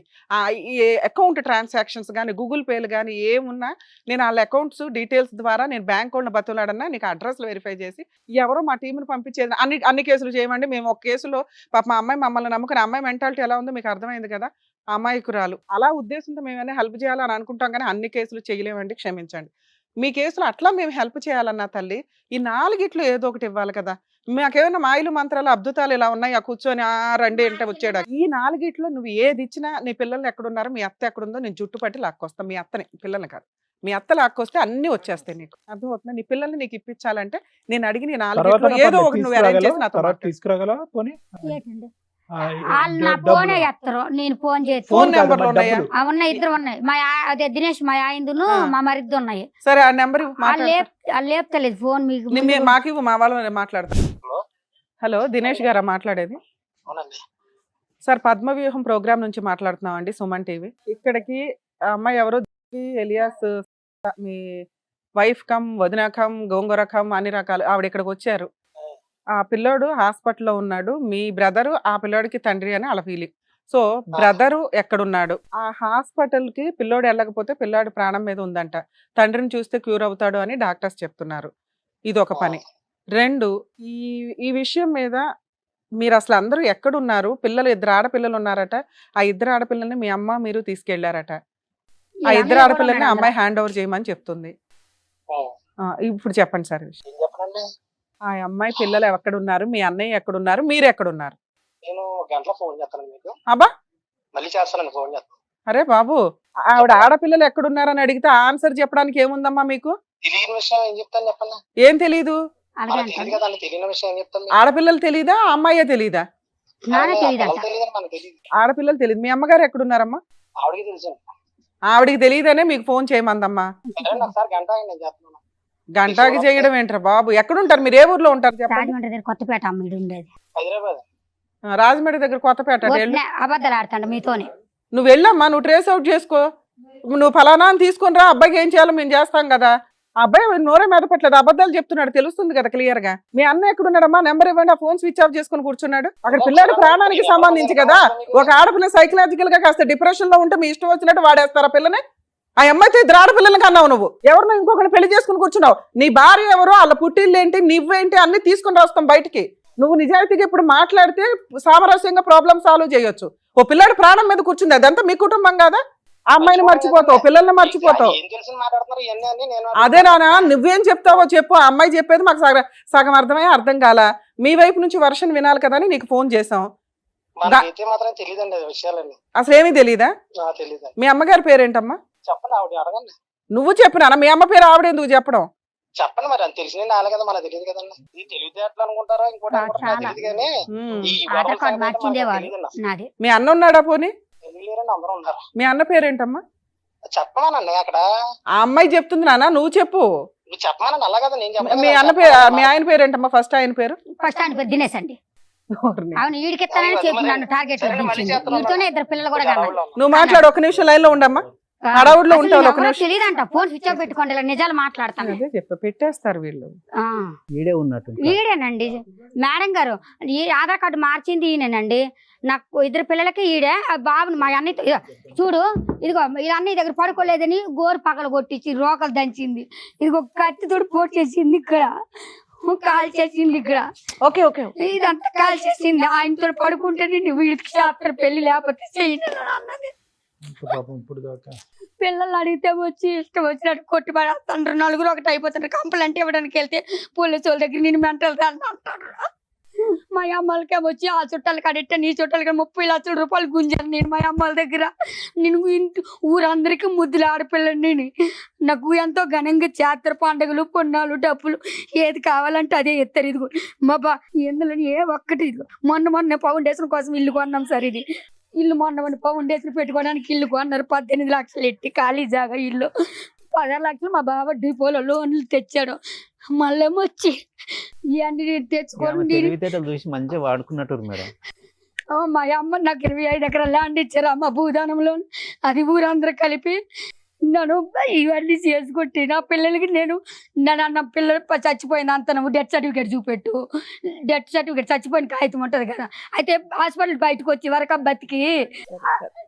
అకౌంట్ ట్రాన్సాక్షన్స్ గానీ, గూగుల్ పేలు గానీ ఏమున్నా నేను వాళ్ళ అకౌంట్స్ డీటెయిల్స్ ద్వారా నేను బ్యాంక్ వాళ్ళని బతులాడన్నా నీకు అడ్రస్లు వెరిఫై చేసి ఎవరో మా టీంని పంపించేది. అన్ని కేసులు చేయమండి. మేము ఒక కేసులో పాప మా అమ్మాయి మమ్మల్ని నమ్ముకుని, అమ్మాయి మెంటాలిటీ ఎలా ఉందో మీకు అర్థమైంది కదా. అమాయకురాలు. అలా ఉద్దేశంతో మేమైనా హెల్ప్ చేయాలని అనుకుంటాం కానీ అన్ని కేసులు చేయలేమండి, క్షమించండి. మీ కేసులో అట్లా మేము హెల్ప్ చేయాలన్నా తల్లి ఈ 4 ఏదో ఒకటి ఇవ్వాలి కదా. మాకేమైనా మాయలు మంత్రాలు అద్భుతాలు ఇలా ఉన్నాయి ఆ కూర్చొని ఆ రండి అంటే వచ్చాడు. ఈ 4 నువ్వు ఏది ఇచ్చినా నీ పిల్లలు ఎక్కడున్నారో మీ అత్త ఎక్కడుందో నేను జుట్టు పట్టి లాక్కొస్తాను. మీ అత్తని, పిల్లల్ని కాదు. మీ అత్త లాక్కొస్తే అన్ని వచ్చేస్తాయి నీకు. అర్థమవుతుందా? నీ పిల్లల్ని నీకు ఇప్పించాలంటే నేను అడిగి నీ 4 ఏదో ఒకటి నువ్వు అరేంజ్ చేసి నాతో మాట్లాడు. తీసుకురాగల పోనీ ఏంటండి? వాళ్ళు నా ఫోనే చేస్తారు, నేను ఫోన్ చేస్తాను. ఫోన్ నెంబర్లు ఉన్నాయా? ఉన్నాయి, 2 ఉన్నాయి. అదే దినేష్ మా ఆయనదును మా మరిది ఉన్నాయి. సరే ఆ నెంబర్ వాళ్ళు లేపుతలేదు ఫోన్. మీకు మాకు మా వాళ్ళు మాట్లాడతారు. హలో, దినేష్ గారా మాట్లాడేది? సార్, పద్మవ్యూహం ప్రోగ్రామ్ నుంచి మాట్లాడుతున్నాం అండి, సుమన్ టీవీ. ఇక్కడికి ఆ అమ్మాయి ఎవరో ఎలియాస్ మీ వైఫ్ కమ్ వదిన కమ్ గోంగూర కమ్ అన్ని రకాలు ఆవిడ ఇక్కడికి వచ్చారు. ఆ పిల్లోడు హాస్పిటల్లో ఉన్నాడు. మీ బ్రదరు ఆ పిల్లోడికి తండ్రి అని అలా ఫీలింగ్. సో బ్రదరు ఎక్కడున్నాడు? ఆ హాస్పిటల్ కి పిల్లోడు వెళ్ళకపోతే పిల్లోడి ప్రాణం మీద ఉందంట. తండ్రిని చూస్తే క్యూర్ అవుతాడు అని డాక్టర్స్ చెప్తున్నారు. ఇది ఒక పని. 2, ఈ విషయం మీద మీరు అసలు అందరూ ఎక్కడున్నారు? పిల్లలు 2 ఆడపిల్లలు ఉన్నారట. ఆ 2 ఆడపిల్లల్ని మీ అమ్మ మీరు తీసుకెళ్లారట. ఆ 2 ఆడపిల్లల్ని అమ్మాయి హ్యాండ్ ఓవర్ చేయమని చెప్తుంది. ఇప్పుడు చెప్పండి సార్ ఈ విషయం. ఆ అమ్మాయి పిల్లలు ఎక్కడున్నారు? మీ అన్నయ్య ఎక్కడున్నారు? మీరు ఎక్కడున్నారు? నేను గంటలో ఫోన్ చేస్తాను మీకు. అబ్బా, మళ్ళీ చేస్తానండి, ఫోన్ చేస్తాను. అరే బాబు, ఆవిడ ఆడపిల్లలు ఎక్కడున్నారని అడిగితే ఆన్సర్ చెప్పడానికి ఏముందమ్మా మీకు? తెలియని విషయం ఏం చెప్తాను చెప్పండి. ఏం తెలీదు? తెలియదు కదా, తెలియని విషయం ఏం చెప్తాను. ఆడపిల్లలు తెలీదా? అమ్మాయే తెలీదా? తెలియదు, మనకు తెలియదు. ఆడపిల్లలు తెలియదు. మీ అమ్మగారు ఎక్కడున్నారమ్మా? ఆవిడకి తెలుసు. ఆవిడికి తెలియదనే మీకు ఫోన్ చేయమందమ్మా. ఒకసారి గంట నేను చేస్తున్నాను. గంటకి చేయడం ఏంట్రా బాబు? ఎక్కడుంటారు మీరు? ఏ ఊర్లో ఉంటారు చెప్పండి? రాజమండ్రి దగ్గర కొత్తపేట అమ్మ ఉండేది. హైదరాబాద్. రాజమండ్రి దగ్గర కొత్తపేట. అబద్ధాలు ఆడతాండ మీతోనే. నువ్వు వెళ్ళమ్మా, నువ్వు ట్రేస్ అవుట్ చేసుకో. నువ్వు ఫలానా అని తీసుకుని రా, అబ్బాయికి ఏం చేయాలో మేము చేస్తాం కదా. ఆ అబ్బాయి నోరే మీద పెట్టలేదు, అబద్ధాలు చెప్తున్నాడు, తెలుస్తుంది కదా క్లియర్ గా. మీ అన్న ఎక్కడున్నాడమ్మా? నెంబర్ ఇవ్వండి. ఆ ఫోన్ స్విచ్ ఆఫ్ చేసుకుని కూర్చున్నాడు. అక్కడ పిల్లాడి ప్రాణానికి సంబంధించి కదా. ఒక ఆడపిల్ల సైకలాజికల్ గా కాస్త డిప్రెషన్ లో ఉంటే మీ ఇష్టం వచ్చినట్టు వాడేస్తారా పిల్లని? ఆ అమ్మాయితో 2 ఆడపిల్లలకి అన్నావు నువ్వు. ఎవరినో ఇంకొకటి పెళ్లి చేసుకుని కూర్చున్నావు. నీ భార్య ఎవరో, వాళ్ళ పుట్టిల్లు ఏంటి, నువ్వేంటి అన్ని తీసుకుని రాస్తాం బయటికి. నువ్వు నిజాయితీగా ఇప్పుడు మాట్లాడితే సామరస్యంగా ప్రాబ్లమ్ సాల్వ్ చేయొచ్చు. ఓ పిల్లాడి ప్రాణం మీద కూర్చుంది, అదంతా మీ కుటుంబం కదా. ఆ అమ్మాయిని మర్చిపోతావు, పిల్లల్ని మర్చిపోతావు. అదే నానా, నువ్వేం చెప్తావో చెప్పు. ఆ అమ్మాయి చెప్పేది మాకు సగం అర్థం కాల. మీ వైపు నుంచి వర్షన్ వినాలి కదా అని నీకు ఫోన్ చేసాం. అసలు ఏమీ తెలీదా? మీ అమ్మగారి పేరేంటమ్మా? చెప్పండి, ఆవిడ అడగండి. నువ్వు చెప్పినా? మీ అమ్మ పేరు ఆవిడ ఎందుకు చెప్పడం? చెప్పండి, మరి అది తెలిసిన నాలే కదా, మనకు తెలియదు కదండి. ఇది తెలివితే ఎట్లా అనుకుంటారా? ఇంకోటి తెలియదు కానీ మీ అన్న ఉన్నాడా? పోనీ తెలియలేరండి, అందరూ ఉన్నారు. మీ అన్న పేరేంటమ్మా? చెప్పమానండి అక్కడ. ఆ అమ్మాయి చెప్తుంది నాన్న, నువ్వు చెప్పు. నువ్వు చెప్పమానండి, అలా కదా నేను చెప్పాను. మీ అన్న పేరు, మీ ఆయన పేరేంటమ్మా? ఫస్ట్ ఆయన పేరు? ఫస్ట్ ఆయన పేరు దినేష్ అండి. అవును, ఈడికెత్తానని చెప్పి నన్ను టార్గెట్ వీటితోనే 2 పిల్లలు కూడా కన్నా. నువ్వు మాట్లాడు, 1 నిమిషం లైన్ లో ఉండమ్మా. హడావుడిలో ఉంటావు. 1 నిమిషం. తెలియదంట, ఫోన్ స్విచ్ ఆఫ్ పెట్టుకోండి, ఇలా నిజాలు మాట్లాడతాను. అదే చెప్ప పెట్టేస్తారు వీళ్ళు. ఈడేనండి మేడం గారు. ఈ ఆధార్ కార్డు మార్చింది ఈయనండి. నాకు 2 పిల్లలకి ఈడే. ఆ బాబుని మా అన్నయ్య చూడు, ఇదిగో ఈ అన్నయ్య దగ్గర పడుకోలేదని గోరు పగలు కొట్టించి రోకలు దంచింది. ఇదిగో కత్తితోడు పోటు చేసింది, ఇక్కడ కాల్ చేసింది, ఇక్కడ ఓకే ఓకే ఇదంతా కాల్ చేసింది. ఆయనతో పడుకుంటేనే నువ్వు వీడికి చేస్తారు పెళ్లి, లేకపోతే చెయ్యి అన్నది. పిల్లలు అడిగితే వచ్చి ఇష్టం వచ్చినట్టు కొట్టి పడేస్తాండ్రు. 4 ఒకటి అయిపోతారు. కంప్లైంట్ ఇవ్వడానికి వెళ్తే పోలీసు వాళ్ళ దగ్గర నేను మెంటల్ అంటాడు. మా అమ్మలకే వచ్చి ఆ చుట్టాలు కడితే నీ చుట్టాలు 30 లక్షల రూపాయలు గుంజాను నేను మా అమ్మల దగ్గర. నేను ఊరందరికీ ముద్దులు ఆడపిల్లని. నాకు ఎంతో ఘనంగా జాతర పండుగలు, పున్నాలు, డబ్బులు ఏది కావాలంటే అదే ఎత్తారు. ఇదిగో మా ఇందులో ఏ ఒక్కటి. ఇదిగో మొన్న ఫౌండేషన్ కోసం ఇల్లు కొన్నాం సార్. ఇది ఇల్లు మొన్న ఫౌండేషన్ పెట్టుకోవడానికి ఇల్లు కొన్నారు. 18 లక్షలు ఎట్టి ఖాళీ జాగా ఇల్లు. 16 లక్షలు మా బావ డిపోలో లోన్లు తెచ్చాడు. మళ్ళేమో వచ్చి ఇవన్నీ తెచ్చుకోండి చూసి మంచిగా వాడుకున్నట్టు మేడం. మా అమ్మ నాకు 25 ఎకరాల ల్యాండ్ ఇచ్చారు అమ్మ భూదానంలో. అది ఊరందరూ కలిపి నన్ను ఇవన్నీ చేసుకుంటే నా పిల్లలకి నేను నా పిల్లలు చచ్చిపోయింది అంత నువ్వు డెత్ సర్టిఫికేట్ చూపెట్టు. డెత్ సర్టిఫికేట్ చచ్చిపోయిన కాగితం ఉంటుంది కదా. అయితే హాస్పిటల్ బయటకు వచ్చి వరకు బతికి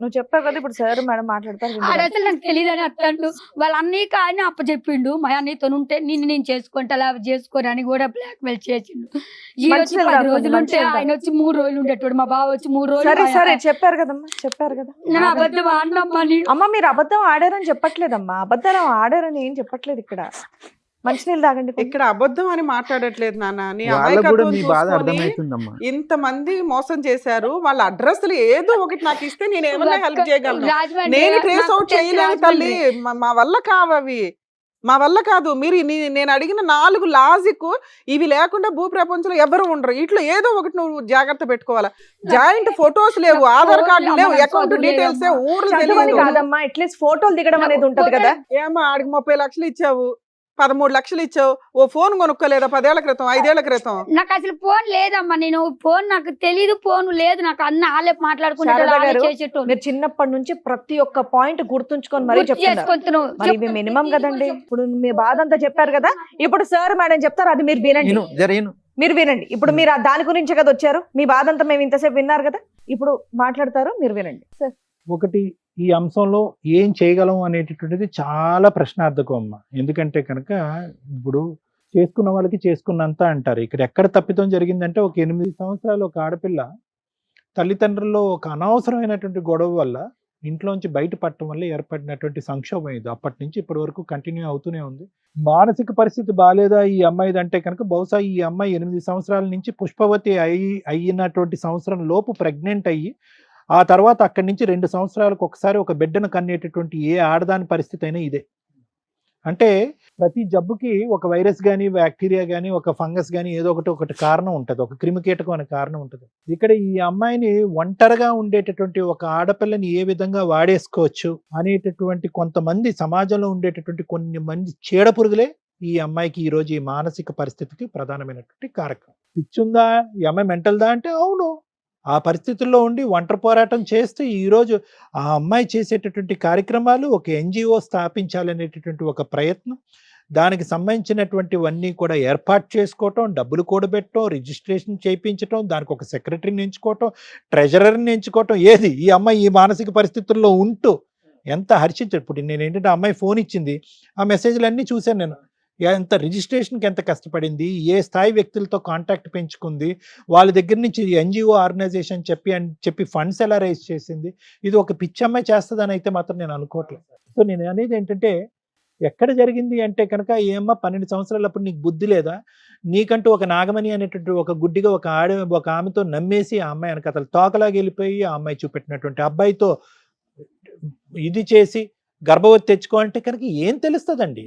నువ్వు చెప్పావు కదా ఇప్పుడు సార్ మేడం మాట్లాడతారు. అసలు నాకు తెలియదని అట్లాండు. వాళ్ళ అన్నయ్యకి ఆయన అప్పచెప్పిండు. మా అన్నయ్యతో ఉంటే నేను చేసుకుంటా అలా చేసుకోని అని కూడా బ్లాక్ మెయిల్ చేసిండు. ఈ వచ్చి 10 రోజులు ఉంటే ఆయన వచ్చి 3 రోజులు ఉండేటోడు. మా బావ వచ్చి 3 రోజులు. సరే చెప్పారు కదమ్మా, చెప్పారు కదా. నేను అబద్ధం ఆడినమ్మా. అమ్మ మీరు అబద్ధం ఆడారని చెప్పట్లేదమ్మా, అబద్ధాలు ఆడారని ఏం చెప్పట్లేదు ఇక్కడ. మంచినీళ్ళు తాగండి కొంచెం. ఇక్కడ అబద్ధం అని మాట్లాడట్లేదు నాన్న. నీ వాళ్ళకు కూడా అమాయకత్వం మీ బాధ చూసుకొని అర్థమవుతుందమ్మా. ఇంతమంది మోసం చేశారు. వాళ్ళ అడ్రస్లు ఏదో ఒకటి నాకు ఇస్తే నేను ఏమన్నా హెల్ప్ చేయగలను. రాజమండ్రి నేను ట్రేస్ నాకు అవుట్ తెలుసు చేయలేను తల్లి. రాజమండ్రి. మా వల్ల కావవి, మా వల్ల కాదు. మీరు నేను అడిగిన 4 లాజిక్ ఇవి లేకుండా భూ ప్రపంచంలో ఎవరు ఉండరు. ఇట్లా ఏదో ఒకటి నువ్వు జాగ్రత్త పెట్టుకోవాలా. జాయింట్ ఫొటోస్ లేవు, ఆధార్ కార్డు లేవు, అకౌంట్ డీటెయిల్స్ ఊర్లు చదువని తెలియదు. కాదమ్మా, అట్లీస్ట్ ఫోటోలు దిగడం అనేది ఉంటది కదా. ఏమో ఆడికి 30 లక్షలు ఇచ్చావు, 13 లక్షలు ఇచ్చావు. ఓ ఫోన్ కొనుక్కోలేదా 10 ఏళ్ల క్రితం, 5 ఏళ్ల క్రితం? నాకు అసలు ఫోన్ లేదమ్మా. నేను ఫోన్ నాకు తెలీదు, ఫోన్ లేదు నాకు. అన్న వాళ్ళే శారద మాట్లాడుకుంటారు, గారు, చేసేటోళ్ళు. మీరు చిన్నప్పటి నుంచి ప్రతి ఒక్క పాయింట్ గుర్తుంచుకొని మరీ గుర్తు చెప్తున్నారు. చేసుకుంటున్నావు. మరి ఇవి మినిమం కదండి. ఇప్పుడు మీ బాధ అంతా చెప్పారు కదా, ఇప్పుడు సార్ మేడం చెప్తారు, అది మీరు వినండి. మీరు వినండి. ఇప్పుడు మీరు దాని గురించే కదా వచ్చారు. మీ బాధ అంతా మేము ఇంతసేపు విన్నారు కదా, ఇప్పుడు మాట్లాడతారు, మీరు వినండి సార్. ఒకటి, ఈ అంశంలో ఏం చేయగలం అనేటటువంటిది చాలా ప్రశ్నార్థకం అమ్మ. ఎందుకంటే కనుక ఇప్పుడు చేసుకున్న వాళ్ళకి చేసుకున్నంత అంటారు. ఇక్కడ ఎక్కడ తప్పిదం జరిగిందంటే, ఒక 8 సంవత్సరాలు ఒక ఆడపిల్ల తల్లిదండ్రుల్లో ఒక అనవసరమైనటువంటి గొడవ వల్ల ఇంట్లోంచి బయటపడటం వల్ల ఏర్పడినటువంటి సంక్షోభం ఇది. అప్పటి నుంచి ఇప్పటి వరకు కంటిన్యూ అవుతూనే ఉంది. మానసిక పరిస్థితి బాగాలేదా ఈ అమ్మాయిది అంటే కనుక, బహుశా ఈ అమ్మాయి 8 సంవత్సరాల నుంచి పుష్పవతి అయినటువంటి సంవత్సరం లోపు ప్రెగ్నెంట్ అయ్యి, ఆ తర్వాత అక్కడి నుంచి 2 సంవత్సరాలకు ఒకసారి ఒక బిడ్డను కనేటటువంటి ఏ ఆడదాని పరిస్థితి అయినా ఇదే. అంటే ప్రతి జబ్బుకి ఒక వైరస్ కానీ, బ్యాక్టీరియా కానీ, ఒక ఫంగస్ కానీ ఏదో ఒకటి కారణం ఉంటుంది, ఒక క్రిమికీటకం అనే కారణం ఉంటుంది. ఇక్కడ ఈ అమ్మాయిని ఒంటరిగా ఉండేటటువంటి ఒక ఆడపిల్లని ఏ విధంగా వాడేసుకోవచ్చు అనేటటువంటి కొంతమంది సమాజంలో ఉండేటటువంటి కొన్ని మంది చీడపురుగులే ఈ అమ్మాయికి ఈరోజు ఈ మానసిక పరిస్థితికి ప్రధానమైనటువంటి కారకం. పిచ్చుందా ఈ అమ్మాయి, మెంటల్దా అంటే అవును. ఆ పరిస్థితుల్లో ఉండి ఒంటరి పోరాటం చేస్తూ ఈరోజు ఆ అమ్మాయి చేసేటటువంటి కార్యక్రమాలు, ఒక ఎన్జిఓ స్థాపించాలనేటటువంటి ఒక ప్రయత్నం, దానికి సంబంధించినటువంటివన్నీ కూడా ఏర్పాటు చేసుకోవటం, డబ్బులు కూడబెట్టడం, రిజిస్ట్రేషన్ చేయించడం, దానికి ఒక సెక్రటరీని ఎంచుకోవటం, ట్రెజరర్ని ఎంచుకోవటం. ఏది ఈ అమ్మాయి ఈ మానసిక పరిస్థితుల్లో ఉంటూ ఎంత హర్షించాడు. ఇప్పుడు నేను ఏంటంటే, ఆ అమ్మాయి ఫోన్ ఇచ్చింది, ఆ మెసేజ్లన్నీ చూశాను నేను. ఎంత రిజిస్ట్రేషన్కి ఎంత కష్టపడింది, ఏ స్థాయి వ్యక్తులతో కాంటాక్ట్ పెంచుకుంది, వాళ్ళ దగ్గర నుంచి ఎన్జిఓ ఆర్గనైజేషన్ చెప్పి ఫండ్స్ ఎలా రైజ్ చేసింది. ఇది ఒక పిచ్చమ్మాయి చేస్తుందని అయితే మాత్రం నేను అనుకోవట్లేదు. సో నేను అనేది ఏంటంటే, ఎక్కడ జరిగింది అంటే కనుక, ఏమ్మా 12 సంవత్సరాలప్పుడు నీకు బుద్ధి లేదా? నీకంటూ ఒక నాగమణి అనేటువంటి ఒక గుడ్డిగా ఒక ఆమెతో నమ్మేసి ఆ అమ్మాయి వెనకాతల తోకలాగా వెళ్ళిపోయి, ఆ అమ్మాయి చూపెట్టినటువంటి అబ్బాయితో ఇది చేసి గర్భవతి తెచ్చుకో అంటే కనుక ఏం తెలుస్తుందండి?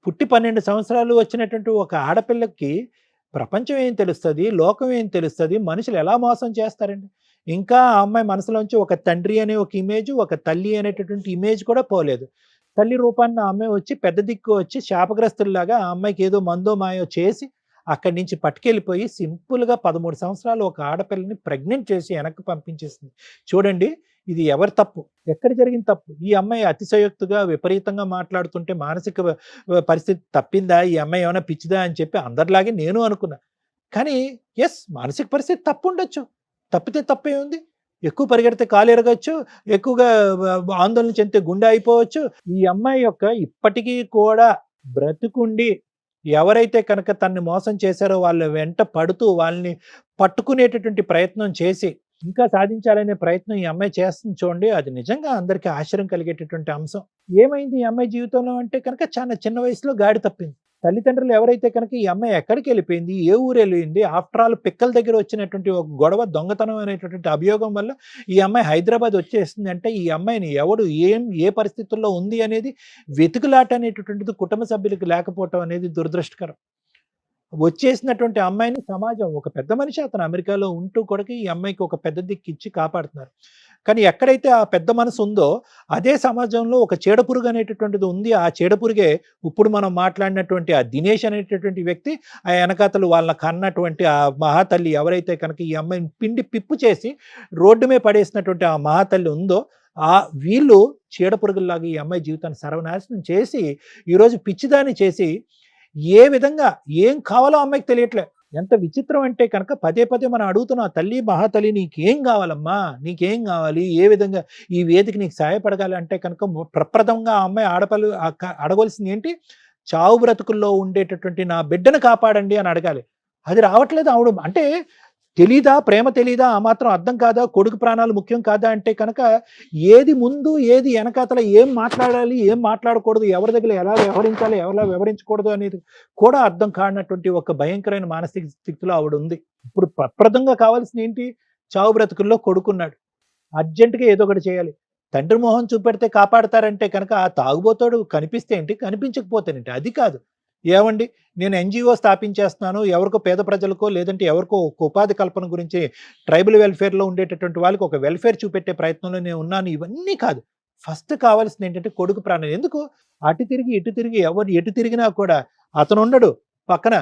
పుట్టి 12 సంవత్సరాలు వచ్చినటువంటి ఒక ఆడపిల్లకి ప్రపంచం ఏం తెలుస్తుంది, లోకం ఏం తెలుస్తుంది, మనుషులు ఎలా మోసం చేస్తారండి? ఇంకా ఆ అమ్మాయి మనసులోంచి ఒక తండ్రి అనే ఒక ఇమేజ్, ఒక తల్లి అనేటటువంటి ఇమేజ్ కూడా పోలేదు. తల్లి రూపాన్ని ఆ అమ్మాయి వచ్చి పెద్ద దిక్కు వచ్చి శాపగ్రస్తుల్లాగా ఆ అమ్మాయికి ఏదో మందో మాయో చేసి అక్కడి నుంచి పట్టుకెళ్ళిపోయి సింపుల్గా 13 సంవత్సరాలు ఒక ఆడపిల్లని ప్రెగ్నెంట్ చేసి వెనక్కి పంపించేసింది. చూడండి, ఇది ఎవరి తప్పు? ఎక్కడ జరిగిన తప్పు? ఈ అమ్మాయి అతిశయోక్తిగా విపరీతంగా మాట్లాడుతుంటే మానసిక పరిస్థితి తప్పిందా, ఈ అమ్మాయి ఏమైనా పిచ్చిదా అని చెప్పి అందరిలాగే నేను అనుకున్నా. కానీ ఎస్, మానసిక పరిస్థితి తప్పు ఉండొచ్చు, తప్పితే తప్పే ఉంది. ఎక్కువ పరిగెడితే కాలు ఎరగచ్చు, ఎక్కువగా ఆందోళన చెందితే గుండె అయిపోవచ్చు. ఈ అమ్మాయి యొక్క ఇప్పటికీ కూడా బ్రతుకుండి ఎవరైతే కనుక తన్ని మోసం చేశారో వాళ్ళ వెంట పడుతూ వాళ్ళని పట్టుకునేటటువంటి ప్రయత్నం చేసి ఇంకా సాధించాలనే ప్రయత్నం ఈ అమ్మాయి చేస్తుంది. చూడండి, అది నిజంగా అందరికీ ఆశ్చర్యం కలిగేటటువంటి అంశం. ఏమైంది ఈ అమ్మాయి జీవితంలో అంటే కనుక, చాలా చిన్న వయసులో గాడి తప్పింది. తల్లిదండ్రులు ఎవరైతే కనుక ఈ అమ్మాయి ఎక్కడికి వెళ్ళిపోయింది, ఏ ఊరు వెళ్ళింది, ఆఫ్టర్ ఆల్ పిక్కల దగ్గర వచ్చినటువంటి ఒక గొడవ, దొంగతనం అనేటటువంటి అభియోగం వల్ల ఈ అమ్మాయి హైదరాబాద్ వచ్చేస్తుంది అంటే, ఈ అమ్మాయిని ఎవడు ఏ పరిస్థితుల్లో ఉంది అనేది వెతుకులాట అనేటటువంటిది కుటుంబ సభ్యులకు లేకపోవటం అనేది దురదృష్టకరం. వచ్చేసినటువంటి అమ్మాయిని సమాజం, ఒక పెద్ద మనిషి అతను అమెరికాలో ఉంటూ కూడా ఈ అమ్మాయికి ఒక పెద్ద దిక్కు ఇచ్చి కాపాడుతున్నారు. కానీ ఎక్కడైతే ఆ పెద్ద మనసు ఉందో అదే సమాజంలో ఒక చీడపురుగు అనేటటువంటిది ఉంది. ఆ చీడపురుగే ఇప్పుడు మనం మాట్లాడినటువంటి ఆ దినేష్ అనేటటువంటి వ్యక్తి, ఆ వెనకాతలు వాళ్ళ కన్నటువంటి ఆ మహాతల్లి ఎవరైతే కనుక ఈ అమ్మాయిని పిండి పిప్పు చేసి రోడ్డు మీద పడేసినటువంటి ఆ మహాతల్లి ఉందో, ఆ వీళ్ళు చీడపురుగుల్లాగా ఈ అమ్మాయి జీవితాన్ని సర్వనాశనం చేసి ఈరోజు పిచ్చిదాన్ని చేసి ఏ విధంగా ఏం కావాలో అమ్మాయికి తెలియట్లే. ఎంత విచిత్రం అంటే కనుక పదే మనం అడుగుతున్నాం, తల్లి మహాతల్లి నీకేం కావాలమ్మా, నీకేం కావాలి, ఏ విధంగా ఈ వేదిక నీకు సహాయపడగాలి అంటే కనుక ప్రప్రథమంగా ఆ అమ్మాయి ఆడపల్లి అడగవలసింది ఏంటి? చావు బ్రతుకుల్లో ఉండేటటువంటి నా బిడ్డను కాపాడండి అని అడగాలి. అది రావట్లేదు ఆవిడ. అంటే తెలీదా? ప్రేమ తెలీదా? ఆ మాత్రం అర్థం కాదా? కొడుకు ప్రాణాలు ముఖ్యం కాదా? అంటే కనుక ఏది ముందు ఏది వెనకాతల, ఏం మాట్లాడాలి ఏం మాట్లాడకూడదు, ఎవరి దగ్గర ఎలా వ్యవహరించాలి ఎలా వ్యవహరించకూడదు అనేది కూడా అర్థం కానటువంటి ఒక భయంకరమైన మానసిక స్థితిలో ఆవిడ ఉంది. ఇప్పుడు ప్రప్రదంగా కావాల్సిన ఏంటి? చావు బ్రతుకుల్లో కొడుకున్నాడు, అర్జెంటుగా ఏదో ఒకటి చేయాలి. తండ్రి మొహం చూపెడితే కాపాడతారంటే కనుక ఆ తాగుబోతాడు కనిపిస్తే ఏంటి, కనిపించకపోతేనేంటి? అది కాదు. ఏమండి, నేను ఎన్జిఓ స్థాపించేస్తున్నాను, ఎవరికో పేద ప్రజలకో లేదంటే ఎవరికో ఒక ఉపాధి కల్పన గురించి ట్రైబల్ వెల్ఫేర్లో ఉండేటటువంటి వాళ్ళకి ఒక వెల్ఫేర్ చూపెట్టే ప్రయత్నంలో నేను ఉన్నాను, ఇవన్నీ కాదు. ఫస్ట్ కావాల్సింది ఏంటంటే కొడుకు ప్రాణం. ఎందుకు అటు తిరిగి ఇటు తిరిగి ఎవరు ఎటు తిరిగినా కూడా అతను ఉండడు పక్కన.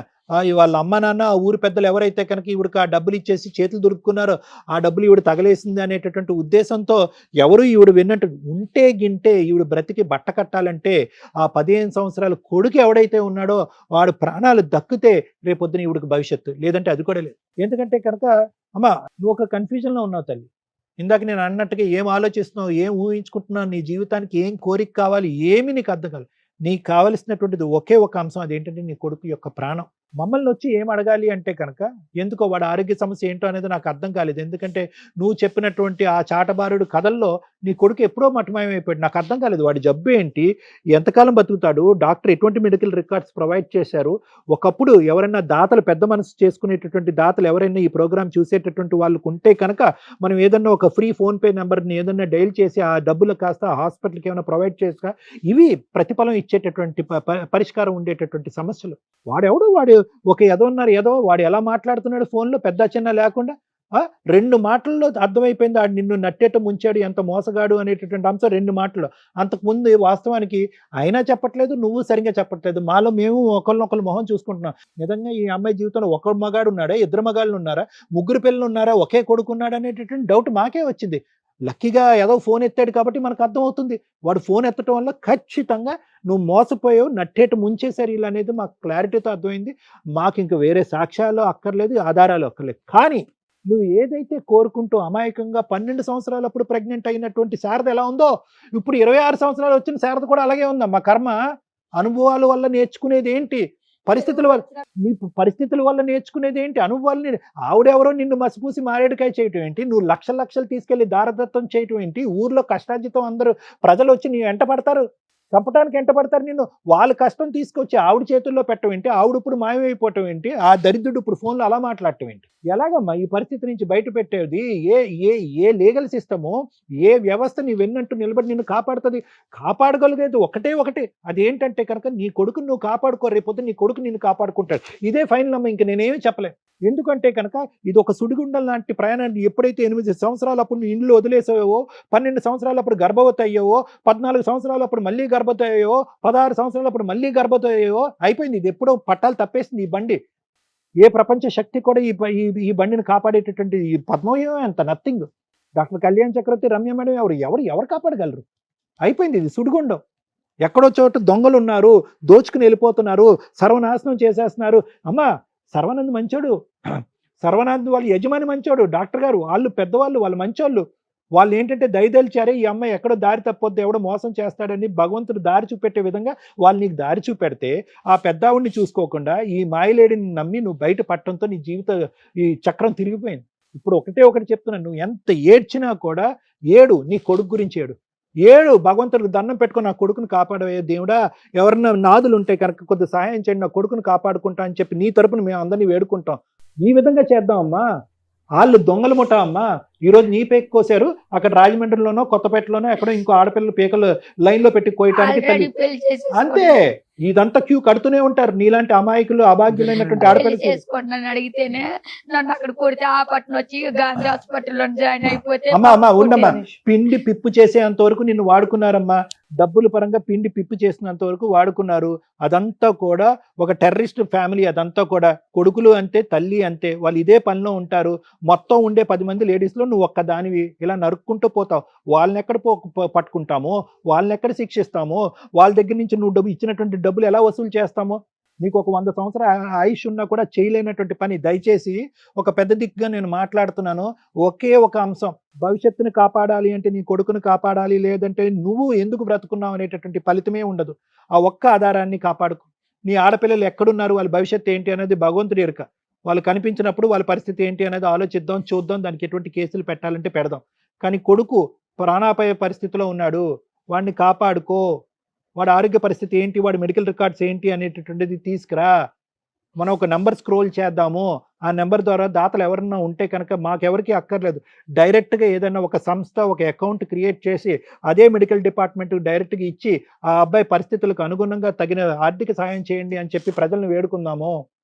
వాళ్ళ అమ్మ నాన్న ఆ ఊరు పెద్దలు ఎవరైతే కనుక ఈవిడికి ఆ డబ్బులు ఇచ్చేసి చేతులు దొరుకున్నారో ఆ డబ్బులు ఈవిడ తగలేసింది అనేటటువంటి ఉద్దేశంతో ఎవరు ఈవిడ విన్నట్టు ఉంటే గింటే ఈవిడ బ్రతికి బట్ట కట్టాలంటే ఆ 15 సంవత్సరాల కొడుకు ఎవడైతే ఉన్నాడో వాడు ప్రాణాలు దక్కితే రేపొద్దున ఈవిడికి భవిష్యత్తు, లేదంటే అది కూడా లేదు. ఎందుకంటే కనుక అమ్మ నువ్వు ఒక కన్ఫ్యూజన్లో ఉన్నావు తల్లి. ఇందాక నేను అన్నట్టుగా ఏం ఆలోచిస్తున్నావు, ఏం ఊహించుకుంటున్నావు, నీ జీవితానికి ఏం కోరిక కావాలి, ఏమి నీకు అర్థం కాదు. నీకు కావలసినటువంటిది ఒకే ఒక అంశం, అదేంటంటే నీ కొడుకు యొక్క ప్రాణం. మమ్మల్ని వచ్చి ఏం అడగాలి అంటే కనుక ఎందుకో వాడు ఆరోగ్య సమస్య ఏంటో అనేది నాకు అర్థం కాలేదు. ఎందుకంటే నువ్వు చెప్పినటువంటి ఆ చాటబారుడు కథల్లో నీ కొడుకు ఎప్పుడో మఠమయమైపోయాడు. నాకు అర్థం కాలేదు వాడి జబ్బు ఏంటి, ఎంతకాలం బతుకుతాడు, డాక్టర్ ఎటువంటి మెడికల్ రికార్డ్స్ ప్రొవైడ్ చేశారు. ఒకప్పుడు ఎవరైనా దాతలు పెద్ద మనసు చేసుకునేటటువంటి దాతలు ఎవరైనా ఈ ప్రోగ్రామ్ చూసేటటువంటి వాళ్ళకు ఉంటే కనుక మనం ఏదన్నా ఒక ఫ్రీ ఫోన్పే నెంబర్ని ఏదన్నా డైల్ చేసి ఆ డబ్బులు కాస్త హాస్పిటల్కి ఏమైనా ప్రొవైడ్ చేస్తా, ఇవి ప్రతిఫలం ఇచ్చేటటువంటి పరిష్కారం ఉండేటటువంటి సమస్యలు. వాడు ఒక ఏదో వాడు ఎలా మాట్లాడుతున్నాడు ఫోన్లో పెద్ద చిన్న లేకుండా 2 మాటల్లో అర్థమైపోయింది ఆడు నిన్ను నట్టేట ముంచాడు, ఎంత మోసగాడు అనేటటువంటి అంశం 2 మాటల్లో. అంతకుముందు వాస్తవానికి అయినా చెప్పట్లేదు, నువ్వు సరిగ్గా చెప్పట్లేదు, మాలో మేము ఒకళ్ళనొకళ్ళు మొహం చూసుకుంటున్నాం. నిజంగా ఈ అమ్మాయి జీవితంలో ఒక మగాడు ఉన్నాడా, 2 మగాళ్ళు ఉన్నారా, 3 పిల్లలు ఉన్నారా, ఒకే కొడుకున్నాడా అనేటటువంటి డౌట్ మాకే వచ్చింది. లక్కీగా ఏదో ఫోన్ ఎత్తాడు కాబట్టి మనకు అర్థమవుతుంది. వాడు ఫోన్ ఎత్తడం వల్ల ఖచ్చితంగా నువ్వు మోసపోయావు, నట్టేట ముంచేశారు ఇలా అనేది మాకు క్లారిటీతో అర్థమైంది. మాకు ఇంక వేరే సాక్ష్యాలు అక్కర్లేదు, ఆధారాలు అక్కర్లేదు. కానీ నువ్వు ఏదైతే కోరుకుంటూ అమాయకంగా 12 సంవత్సరాలప్పుడు ప్రెగ్నెంట్ అయినటువంటి శారద ఎలా ఉందో ఇప్పుడు 26 సంవత్సరాలు వచ్చిన శారద కూడా అలాగే ఉందా. మా కర్మ. అనుభవాల వల్ల నేర్చుకునేది ఏంటి, పరిస్థితుల వల్ల నేర్చుకునేది ఏంటి, అనుభవాలని. ఆవిడెవరో నిన్ను మసిపూసి మారేడుకాయ చేయటం ఏంటి, నువ్వు లక్షలు తీసుకెళ్లి దారదత్తం చేయటం ఏంటి, ఊర్లో కష్టార్జితం అందరూ ప్రజలు వచ్చి నీ వెంట పడతారు, చంపడానికి ఎంట పడతారు నిన్ను. వాళ్ళ కష్టం తీసుకొచ్చి ఆవిడ చేతుల్లో పెట్టడం ఏంటి, ఆవిడ ఇప్పుడు మాయమైపోవటం ఏంటి, ఆ దరిద్రుడు ఇప్పుడు ఫోన్లో అలా మాట్లాడటం ఏంటి. ఎలాగమ్మా ఈ పరిస్థితి నుంచి బయట పెట్టేది? ఏ లీగల్ సిస్టము, ఏ వ్యవస్థ నీ వెన్నట్టు నిలబడి నిన్ను కాపాడుతుంది? కాపాడగలిగేది ఒకటే, అదేంటంటే కనుక నీ కొడుకుని నువ్వు కాపాడుకో, రేపొద్దు నీ కొడుకు నిన్ను కాపాడుకుంటాడు. ఇదే ఫైనల్ అమ్మ, ఇంక నేనేమి చెప్పలేను. ఎందుకంటే కనుక ఇది ఒక సుడిగుండం లాంటి ప్రయాణాన్ని. ఎప్పుడైతే 8 సంవత్సరాలప్పుడు నువ్వు ఇండ్లు వదిలేసావో, 12 సంవత్సరాలప్పుడు గర్భవతి అయ్యావో, 14 సంవత్సరాలప్పుడు మళ్ళీ గర్భవతి అయ్యావో, 16 సంవత్సరాలప్పుడు మళ్ళీ గర్భవతి అయ్యావో, అయిపోయింది. ఇది ఎప్పుడో పట్టాలు తప్పేసింది ఈ బండి. ఏ ప్రపంచ శక్తి కూడా ఈ బండిని కాపాడేటటువంటి ఈ పద్మవ్యూహం అంత నథింగ్. డాక్టర్ కళ్యాణ్ చక్రవర్తి, రమ్య మేడం ఎవరు కాపాడగలరు? అయిపోయింది, ఇది సుడిగుండం. ఎక్కడో చోట దొంగలు ఉన్నారు, దోచుకుని వెళ్ళిపోతున్నారు, సర్వనాశనం చేసేస్తున్నారు. అమ్మా సర్వానంద్ మంచోడు, సర్వానంద్ వాళ్ళ యజమాని మంచోడు, డాక్టర్ గారు వాళ్ళు పెద్దవాళ్ళు, వాళ్ళు మంచోళ్ళు. వాళ్ళు ఏంటంటే దయదలిచారే ఈ అమ్మాయి ఎక్కడో దారి తప్పొద్దు, ఎవడో మోసం చేస్తాడని భగవంతుడు దారి చూపెట్టే విధంగా వాళ్ళు నీకు దారి చూపెడితే ఆ పెద్దావుడిని చూసుకోకుండా ఈ మాయలేడిని నమ్మి నువ్వు బయట పట్టడంతో నీ ఈ చక్రం తిరిగిపోయింది. ఇప్పుడు ఒకటి చెప్తున్నాను, నువ్వు ఎంత ఏడ్చినా కూడా ఏడు, నీ కొడుకు గురించి ఏడు భగవంతుడికి దండం పెట్టుకుని నా కొడుకుని కాపాడవే దేవుడా, ఎవరన్నా నాదులు ఉంటే కనుక కొద్ది సహాయం చేయండి, నా కొడుకుని కాపాడుకుంటా అని చెప్పి నీ తరపున మేము అందరినీ వేడుకుంటాం. ఈ విధంగా చేద్దాం అమ్మా. వాళ్ళు దొంగలు ముఠా అమ్మా. ఈరోజు నీ పేక కోసారు, అక్కడ రాజమండ్రిలోనో కొత్తపేటలోనో ఎక్కడో ఇంకో ఆడపిల్లల పేకలు లైన్లో పెట్టి కోయటానికి. అంతే, ఇదంతా క్యూ కడుతూనే ఉంటారు నీలాంటి అమాయకులు, అభాగ్యులైనటువంటి ఆడపిల్లలు. చేసుకోండి అడిగితేనే నన్ను అక్కడ కొడితే ఆ పట్టణం వచ్చి గాంధీ హాస్పిటల్లో జాయిన్ అయిపోతే. అమ్మా ఉండమ్మా, పిండి పిప్పు చేసేంత వరకు నిన్ను వాడుకున్నారమ్మా. డబ్బుల పరంగా పిండి పిప్పు చేసినంత వరకు వాడుకున్నారు. అదంతా కూడా ఒక టెర్రరిస్ట్ ఫ్యామిలీ. అదంతా కూడా కొడుకులు అంతే, తల్లి అంతే, వాళ్ళు ఇదే పనిలో ఉంటారు. మొత్తం ఉండే 10 మంది లేడీస్లో నువ్వు ఒక్క దానివి ఇలా నరుక్కుంటూ పోతావు. వాళ్ళని ఎక్కడ పట్టుకుంటామో, వాళ్ళని ఎక్కడ శిక్షిస్తామో, వాళ్ళ దగ్గర నుంచి నువ్వు ఇచ్చినటువంటి డబ్బులు ఎలా వసూలు చేస్తామో. నీకు ఒక 100 సంవత్సరాల ఆయుష్ ఉన్నా కూడా చేయలేనటువంటి పని. దయచేసి ఒక పెద్ద దిక్కుగా నేను మాట్లాడుతున్నాను. ఒకే ఒక అంశం, భవిష్యత్తును కాపాడాలి అంటే నీ కొడుకును కాపాడాలి, లేదంటే నువ్వు ఎందుకు బ్రతుకున్నావు అనేటటువంటి ఫలితమే ఉండదు. ఆ ఒక్క ఆధారాన్ని కాపాడుకో. నీ ఆడపిల్లలు ఎక్కడున్నారు, వాళ్ళ భవిష్యత్తు ఏంటి అనేది భగవంతుడి ఎరుక. వాళ్ళు కనిపించినప్పుడు వాళ్ళ పరిస్థితి ఏంటి అనేది ఆలోచిద్దాం, చూద్దాం, దానికి ఎటువంటి కేసులు పెట్టాలంటే పెడదాం. కానీ కొడుకు ప్రాణాపాయ పరిస్థితిలో ఉన్నాడు, వాడిని కాపాడుకో, వాడి ఆరోగ్య పరిస్థితి ఏంటి, వాడి మెడికల్ రికార్డ్స్ ఏంటి అనేటటువంటిది తీసుకురా, మనం ఒక నెంబర్ స్క్రోల్ చేద్దాము, ఆ నెంబర్ ద్వారా దాతలు ఎవరన్నా ఉంటే కనుక మాకెవరికి అక్కర్లేదు, డైరెక్ట్గా ఏదైనా ఒక సంస్థ ఒక అకౌంట్ క్రియేట్ చేసి అదే మెడికల్ డిపార్ట్మెంట్ డైరెక్ట్గా ఇచ్చి ఆ అబ్బాయి పరిస్థితులకు అనుగుణంగా తగిన ఆర్థిక సాయం చేయండి అని చెప్పి ప్రజలను వేడుకుందాము.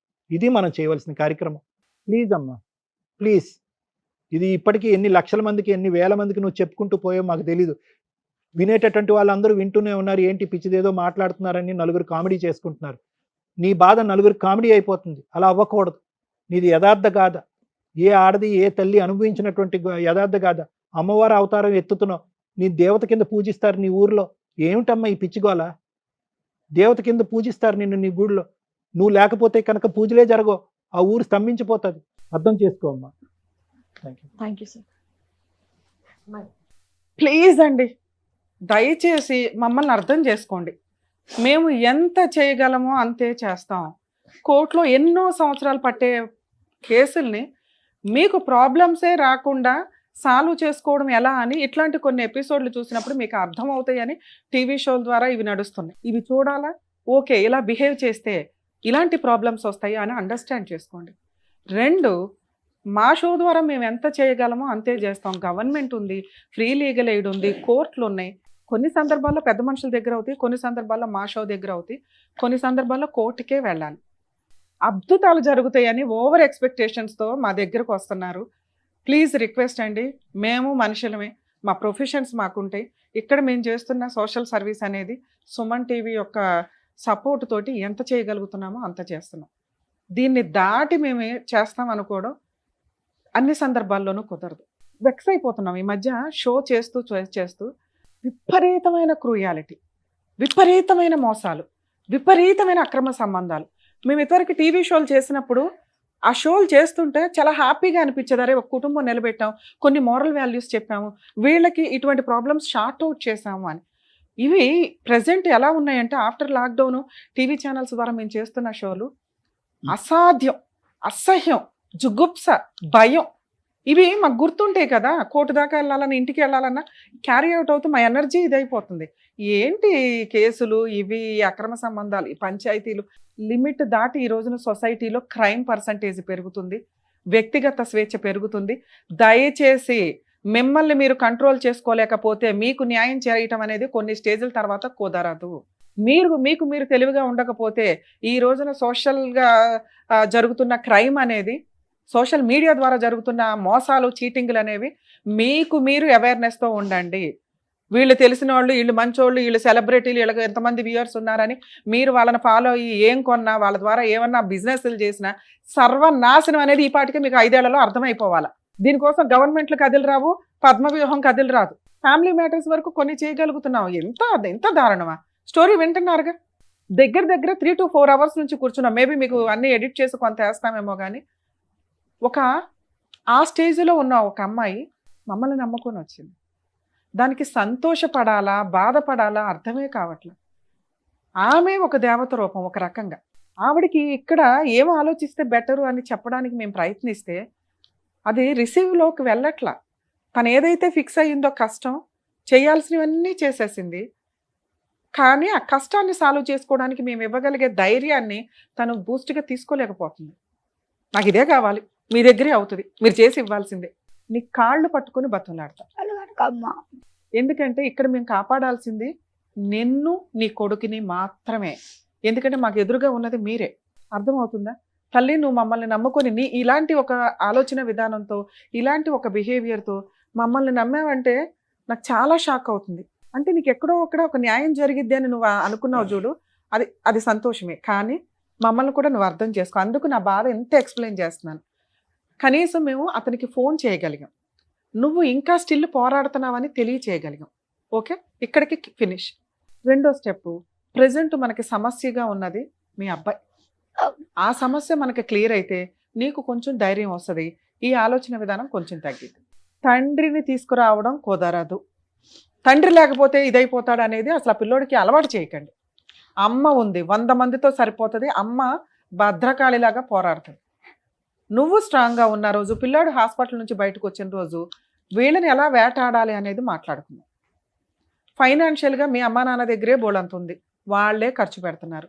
ఇది మనం చేయవలసిన కార్యక్రమం. ప్లీజ్ అమ్మా, ప్లీజ్. ఇది ఇప్పటికీ ఎన్ని లక్షల మందికి, ఎన్ని వేల మందికి నువ్వు చెప్పుకుంటూ పోయావు మాకు తెలీదు. వినేటటువంటి వాళ్ళందరూ వింటూనే ఉన్నారు, ఏంటి పిచ్చిదేదో మాట్లాడుతున్నారని నలుగురు కామెడీ చేసుకుంటున్నారు. నీ బాధ నలుగురు కామెడీ అయిపోతుంది, అలా అవ్వకూడదు. నీది యథార్థ గాథ, ఏ ఆడది ఏ తల్లి అనుభవించినటువంటి యథార్థ గాథ. అమ్మవారు అవతారం ఎత్తుతున్నావు, నీ దేవత కింద పూజిస్తారు నీ ఊర్లో. ఏమిటమ్మా ఈ పిచ్చిగోల? దేవత కింద పూజిస్తారు నిన్ను నీ గుడిలో. నువ్వు లేకపోతే కనుక పూజలే జరగవు, ఆ ఊరు స్తంభించిపోతుంది. అర్థం చేసుకో అమ్మా. Thank you sir. ప్లీజ్ అండి, దయచేసి మమ్మల్ని అర్థం చేసుకోండి. మేము ఎంత చేయగలమో అంతే చేస్తాం. కోర్టులో ఎన్నో సంవత్సరాలు పట్టే కేసుల్ని మీకు ప్రాబ్లమ్సే రాకుండా సాల్వ్ చేసుకోవడం ఎలా అని ఇట్లాంటి కొన్ని ఎపిసోడ్లు చూసినప్పుడు మీకు అర్థమవుతాయని టీవీ షోల ద్వారా ఇవి నడుస్తున్నాయి. ఇవి చూడాలా, ఓకే ఇలా బిహేవ్ చేస్తే ఇలాంటి ప్రాబ్లమ్స్ వస్తాయి అని అండర్స్టాండ్ చేసుకోండి. 2, మా షో ద్వారా మేము ఎంత చేయగలమో అంతే చేస్తాం. గవర్నమెంట్ ఉంది, ఫ్రీ లీగల్ ఎయిడ్ ఉంది, కోర్టులు ఉన్నాయి. కొన్ని సందర్భాల్లో పెద్ద మనుషుల దగ్గర అవుతాయి, కొన్ని సందర్భాల్లో మా షో దగ్గర అవుతాయి, కొన్ని సందర్భాల్లో కోర్టుకే వెళ్ళాలి. అద్భుతాలు జరుగుతాయని ఓవర్ ఎక్స్పెక్టేషన్స్తో మా దగ్గరకు వస్తున్నారు. ప్లీజ్ రిక్వెస్ట్ అండి, మేము మనుషులమే, మా ప్రొఫెషన్స్ మాకుంటాయి. ఇక్కడ మేము చేస్తున్న సోషల్ సర్వీస్ అనేది సుమన్ టీవీ యొక్క సపోర్ట్ తోటి ఎంత చేయగలుగుతున్నామో అంత చేస్తున్నాం. దీన్ని దాటి మేము చేస్తాం అనుకోవడం అన్ని సందర్భాల్లోనూ కుదరదు. వెక్స్ అయిపోతున్నాం ఈ మధ్య షో చేస్తూ చేస్తూ. విపరీతమైన క్రూయాలిటీ, విపరీతమైన మోసాలు, విపరీతమైన అక్రమ సంబంధాలు. మేము ఇదివరకు టీవీ షోలు చేసినప్పుడు ఆ షోలు చేస్తుంటే చాలా హ్యాపీగా అనిపించేది. అరే ఒక కుటుంబం నిలబెట్టాం, కొన్ని మోరల్ వాల్యూస్ చెప్పాము, వీళ్ళకి ఇటువంటి ప్రాబ్లమ్స్ షార్ట్ అవుట్ చేసాము అని. ఇవి ప్రజెంట్ ఎలా ఉన్నాయంటే ఆఫ్టర్ లాక్డౌన్ టీవీ ఛానల్స్ ద్వారా మేము చేస్తున్న షోలు అసాధ్యం, అసహ్యం, జుగుప్స, భయం. ఇవి మాకు గుర్తుంటాయి కదా, కోర్టు దాకా వెళ్ళాలన్నా ఇంటికి వెళ్ళాలన్నా క్యారీ అవుట్ అవుతూ మా ఎనర్జీ ఇదైపోతుంది. ఏంటి కేసులు ఇవి, అక్రమ సంబంధాలు, ఈ పంచాయతీలు లిమిట్ దాటి ఈ రోజున సొసైటీలో క్రైమ్ పర్సంటేజ్ పెరుగుతుంది, వ్యక్తిగత స్వేచ్ఛ పెరుగుతుంది. దయచేసి మిమ్మల్ని మీరు కంట్రోల్ చేసుకోలేకపోతే మీకు న్యాయం చేయటం అనేది కొన్ని స్టేజ్ల తర్వాత కుదరదు. మీకు మీరు తెలివిగా ఉండకపోతే ఈ రోజున సోషల్గా జరుగుతున్న క్రైమ్ అనేది, సోషల్ మీడియా ద్వారా జరుగుతున్న మోసాలు, చీటింగ్లు అనేవి మీకు మీరు అవేర్నెస్తో ఉండండి. వీళ్ళు తెలిసిన వాళ్ళు, వీళ్ళు మంచోళ్ళు, వీళ్ళు సెలబ్రిటీలు, వీళ్ళకి ఎంతమంది వ్యూయర్స్ ఉన్నారని మీరు వాళ్ళని ఫాలో అయ్యి ఏం కొన్నా, వాళ్ళ ద్వారా ఏమన్నా బిజినెస్లు చేసినా సర్వనాశనం అనేది ఈ పాటికి మీకు 5 ఏళ్లలో అర్థమైపోవాలి. దీనికోసం గవర్నమెంట్లు కదిలి రావు, పద్మవ్యూహం కదిలి రాదు. ఫ్యామిలీ మ్యాటర్స్ వరకు కొన్ని చేయగలుగుతున్నాం. ఎంత దారుణమా? స్టోరీ వింటున్నారుగా, దగ్గర 3 to 4 hours నుంచి కూర్చున్నాం. మేబీ మీకు అన్నీ ఎడిట్ చేసి కొంత వేస్తామేమో. కానీ ఆ స్టేజ్లో ఉన్న ఒక అమ్మాయి మమ్మల్ని నమ్ముకొని వచ్చింది. దానికి సంతోషపడాలా, బాధపడాలా అర్థమే కావట్లేదు. ఆమె ఒక దేవత రూపం ఒక రకంగా. ఆవిడికి ఇక్కడ ఏం ఆలోచిస్తే బెటరు అని చెప్పడానికి మేము ప్రయత్నిస్తే అది రిసీవ్లోకి వెళ్ళట్లా. తను ఏదైతే ఫిక్స్ అయ్యిందో కష్టం, చేయాల్సినవన్నీ చేసేసింది. కానీ ఆ కష్టాన్ని సాల్వ్ చేసుకోవడానికి మేము ఇవ్వగలిగే ధైర్యాన్ని తను బూస్ట్గా తీసుకోలేకపోతుంది. నాకు ఇదే కావాలి, మీ దగ్గరే అవుతుంది, మీరు చేసి ఇవ్వాల్సిందే. నీ కాళ్ళు పట్టుకొని బతులాడతా. ఎందుకంటే ఇక్కడ మేము కాపాడాల్సింది నిన్ను, నీ కొడుకుని మాత్రమే. ఎందుకంటే మాకు ఎదురుగా ఉన్నది మీరే. అర్థమవుతుందా తల్లి? నువ్వు మమ్మల్ని నమ్ముకొని ఇలాంటి ఒక ఆలోచన విధానంతో, ఇలాంటి ఒక బిహేవియర్తో మమ్మల్ని నమ్మావంటే నాకు చాలా షాక్ అవుతుంది. అంటే నీకు ఎక్కడో ఒక న్యాయం జరిగిద్ది అని నువ్వు అనుకున్నావు చూడు, అది సంతోషమే. కానీ మమ్మల్ని కూడా నువ్వు అర్థం చేసుకో. అందుకు నా బాధ ఎంత ఎక్స్ప్లెయిన్ చేస్తున్నాను. కనీసం మేము అతనికి ఫోన్ చేయగలిగాం, నువ్వు ఇంకా స్టిల్ పోరాడుతున్నావని తెలియచేయగలిగాం. ఓకే, ఇక్కడికి ఫినిష్. 2వ స్టెప్, ప్రజెంట్ మనకి సమస్యగా ఉన్నది మీ అబ్బాయి. ఆ సమస్య మనకి క్లియర్ అయితే నీకు కొంచెం ధైర్యం వస్తుంది, ఈ ఆలోచన విధానం కొంచెం తగ్గింది. తండ్రిని తీసుకురావడం కుదరదు. తండ్రి లేకపోతే ఇదైపోతాడు అనేది అసలు ఆ పిల్లోడికి అలవాటు చేయకండి. అమ్మ ఉంది, 100 మందితో సరిపోతుంది. అమ్మ భద్రకాళిలాగా పోరాడుతుంది. నువ్వు స్ట్రాంగ్గా ఉన్న రోజు, పిల్లాడు హాస్పిటల్ నుంచి బయటకు వచ్చిన రోజు వీళ్ళని ఎలా వేటాడాలి అనేది మాట్లాడుకుందాం. ఫైనాన్షియల్గా మీ అమ్మా నాన్న దగ్గరే బోలంత ఉంది, వాళ్ళే ఖర్చు పెడుతున్నారు.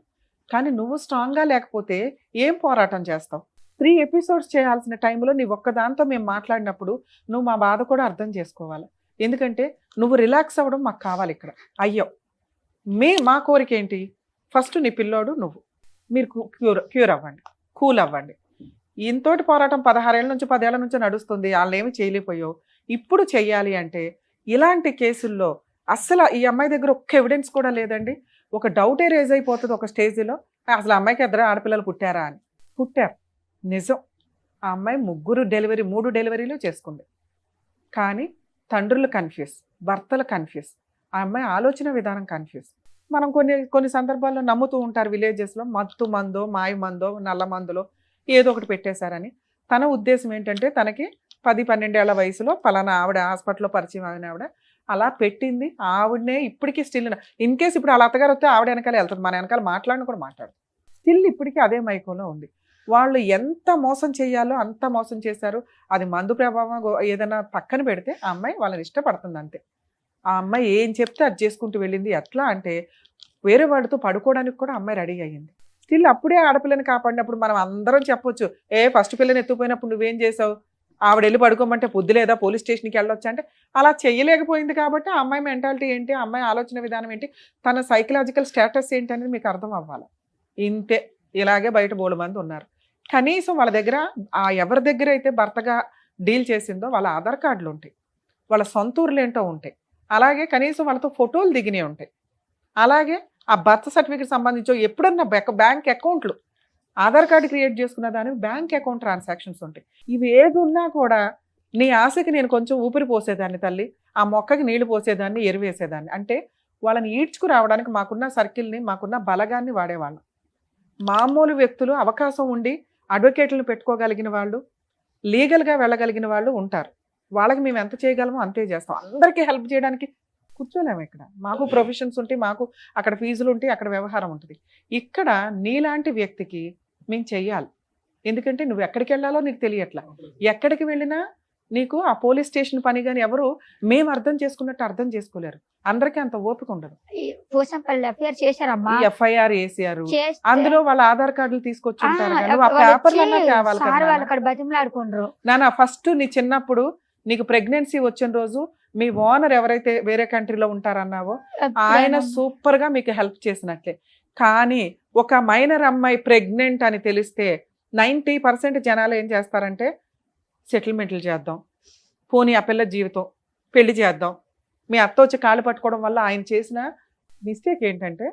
కానీ నువ్వు స్ట్రాంగ్గా లేకపోతే ఏం పోరాటం చేస్తావు? 3 ఎపిసోడ్స్ చేయాల్సిన టైంలో నీ ఒక్కదాంతో మేము మాట్లాడినప్పుడు నువ్వు మా బాధ కూడా అర్థం చేసుకోవాలి. ఎందుకంటే నువ్వు రిలాక్స్ అవ్వడం మాకు కావాలి. ఇక్కడ అయ్యో మా కోరిక ఏంటి? ఫస్ట్ నీ పిల్లోడు నువ్వు మీరు క్యూర్ అవ్వండి, కూల్ అవ్వండి. ఇంతోటి పోరాటం 16 ఏళ్ళ నుంచి 10 ఏళ్ల నుంచి నడుస్తుంది, వాళ్ళు ఏమి చేయలేకపోయావు. ఇప్పుడు చెయ్యాలి అంటే ఇలాంటి కేసుల్లో అస్సలు ఈ అమ్మాయి దగ్గర ఒక్క ఎవిడెన్స్ కూడా లేదండి. ఒక డౌటే రేజ్ అయిపోతుంది ఒక స్టేజ్లో, అసలు అమ్మాయికి 2 ఆడపిల్లలు పుట్టారా అని. పుట్టారు, నిజం. ఆ అమ్మాయి 3 డెలివరీలు చేసుకుంది. కానీ తండ్రులు కన్ఫ్యూజ్, భర్తలు కన్ఫ్యూజ్, ఆ అమ్మాయి ఆలోచన విధానం కన్ఫ్యూజ్. మనం కొన్ని సందర్భాల్లో నమ్ముతూ ఉంటారు విలేజెస్లో, మత్తు మందో మాయ మందో నల్ల మందులో ఏదో ఒకటి పెట్టేశారని. తన ఉద్దేశం ఏంటంటే తనకి 10-12 ఏళ్ల వయసులో పలానా ఆవిడ హాస్పిటల్లో పరిచయం అయిన ఆవిడ అలా పెట్టింది. ఆవిడనే ఇప్పటికీ స్టిల్ ఇన్ కేసు ఇప్పుడు వాళ్ళ అత్తగారు వస్తే ఆవిడ వెనకాల వెళ్తుంది, మన వెనకాల మాట్లాడిన కూడా మాట్లాడు. స్టిల్ ఇప్పటికీ అదే మైకంలో ఉంది. వాళ్ళు ఎంత మోసం చేయాలో అంత మోసం చేశారు. అది మందు ప్రభావం ఏదైనా పక్కన పెడితే ఆ అమ్మాయి వాళ్ళని ఇష్టపడుతుంది అంతే. ఆ అమ్మాయి ఏం చెప్తే అది చేసుకుంటూ వెళ్ళింది. ఎట్లా అంటే వేరే వాడితో పడుకోవడానికి కూడా అమ్మాయి రెడీ అయ్యింది. స్టిల్ అప్పుడే ఆడపిల్లని కాపాడినప్పుడు మనం అందరం చెప్పొచ్చు, ఫస్ట్ పిల్లని ఎత్తుపోయినప్పుడు నువ్వేం చేసావు, ఆవిడ వెళ్ళి పడుకోమంటే బుద్ధి లేదా, పోలీస్ స్టేషన్కి వెళ్ళొచ్చు అంటే. అలా చేయలేకపోయింది కాబట్టి ఆ అమ్మాయి మెంటాలిటీ ఏంటి, ఆ అమ్మాయి ఆలోచన విధానం ఏంటి, తన సైకలాజికల్ స్టేటస్ ఏంటి అనేది మీకు అర్థం అవ్వాలి. ఇంతే. ఇలాగే బయట బోడు మంది ఉన్నారు. కనీసం వాళ్ళ దగ్గర ఎవరి దగ్గర అయితే భర్తగా డీల్ చేసిందో వాళ్ళ ఆధార్ కార్డులు ఉంటాయి, వాళ్ళ సొంతూరులు ఏంటో ఉంటాయి, అలాగే కనీసం వాళ్ళతో ఫోటోలు దిగినవి ఉంటాయి, అలాగే ఆ బర్త్ సర్టిఫికేట్ సంబంధించి ఎప్పుడన్నా బ్యాంక్ అకౌంట్లు, ఆధార్ కార్డు క్రియేట్ చేసుకున్న దానికి బ్యాంక్ అకౌంట్ ట్రాన్సాక్షన్స్ ఉంటాయి. ఇవి ఏది ఉన్నా కూడా నీ ఆశకి నేను కొంచెం ఊపిరి పోసేదాన్ని తల్లి, ఆ మొక్కకి నీళ్లు పోసేదాన్ని, ఎరువేసేదాన్ని. అంటే వాళ్ళని ఈడ్చుకు రావడానికి మాకున్న సర్కిల్ని, మాకున్న బలగాన్ని వాడేవాళ్ళం. మామూలు వ్యక్తులు అవకాశం ఉండి అడ్వకేట్లను పెట్టుకోగలిగిన వాళ్ళు, లీగల్గా వెళ్ళగలిగిన వాళ్ళు ఉంటారు. వాళ్ళకి మేము ఎంత చేయగలమో అంతే చేస్తాం. అందరికీ హెల్ప్ చేయడానికి కూర్చోలేము. ఇక్కడ మాకు ప్రొఫెషన్స్ ఉంటాయి, మాకు అక్కడ ఫీజులు ఉంటాయి, అక్కడ వ్యవహారం ఉంటుంది. ఇక్కడ నీలాంటి వ్యక్తికి మేము చెయ్యాలి. ఎందుకంటే నువ్వు ఎక్కడికి వెళ్ళాలో నీకు తెలియట్లా. ఎక్కడికి వెళ్ళినా నీకు ఆ పోలీస్ స్టేషన్ పని కానీ ఎవరు మేము అర్థం చేసుకున్నట్టు అర్థం చేసుకోలేరు. అందరికీ అంత ఓపిక ఉండదు. ఎఫ్ఐఆర్ వేసారు, అందులో వాళ్ళ ఆధార్ కార్డులు తీసుకొచ్చి ఉంటారు, నువ్వు ఆ పేపర్లన్నా తేవాలి కదా. నాన్న ఫస్ట్ నీ చిన్నప్పుడు నీకు ప్రెగ్నెన్సీ వచ్చిన రోజు మీ ఓనర్ ఎవరైతే వేరే కంట్రీలో ఉంటారన్నావో ఆయన సూపర్ గా మీకు హెల్ప్ చేసినట్లే. కానీ ఒక మైనర్ అమ్మాయి ప్రెగ్నెంట్ అని తెలిస్తే 90% జనాలు ఏం చేస్తారంటే సెటిల్మెంట్లు చేద్దాం, పోనీ ఆ పిల్ల జీవితం పెళ్లి చేద్దాం. మీ అత్త వచ్చి కాళ్ళు పట్టుకోవడం వల్ల ఆయన చేసిన మిస్టేక్ ఏంటంటే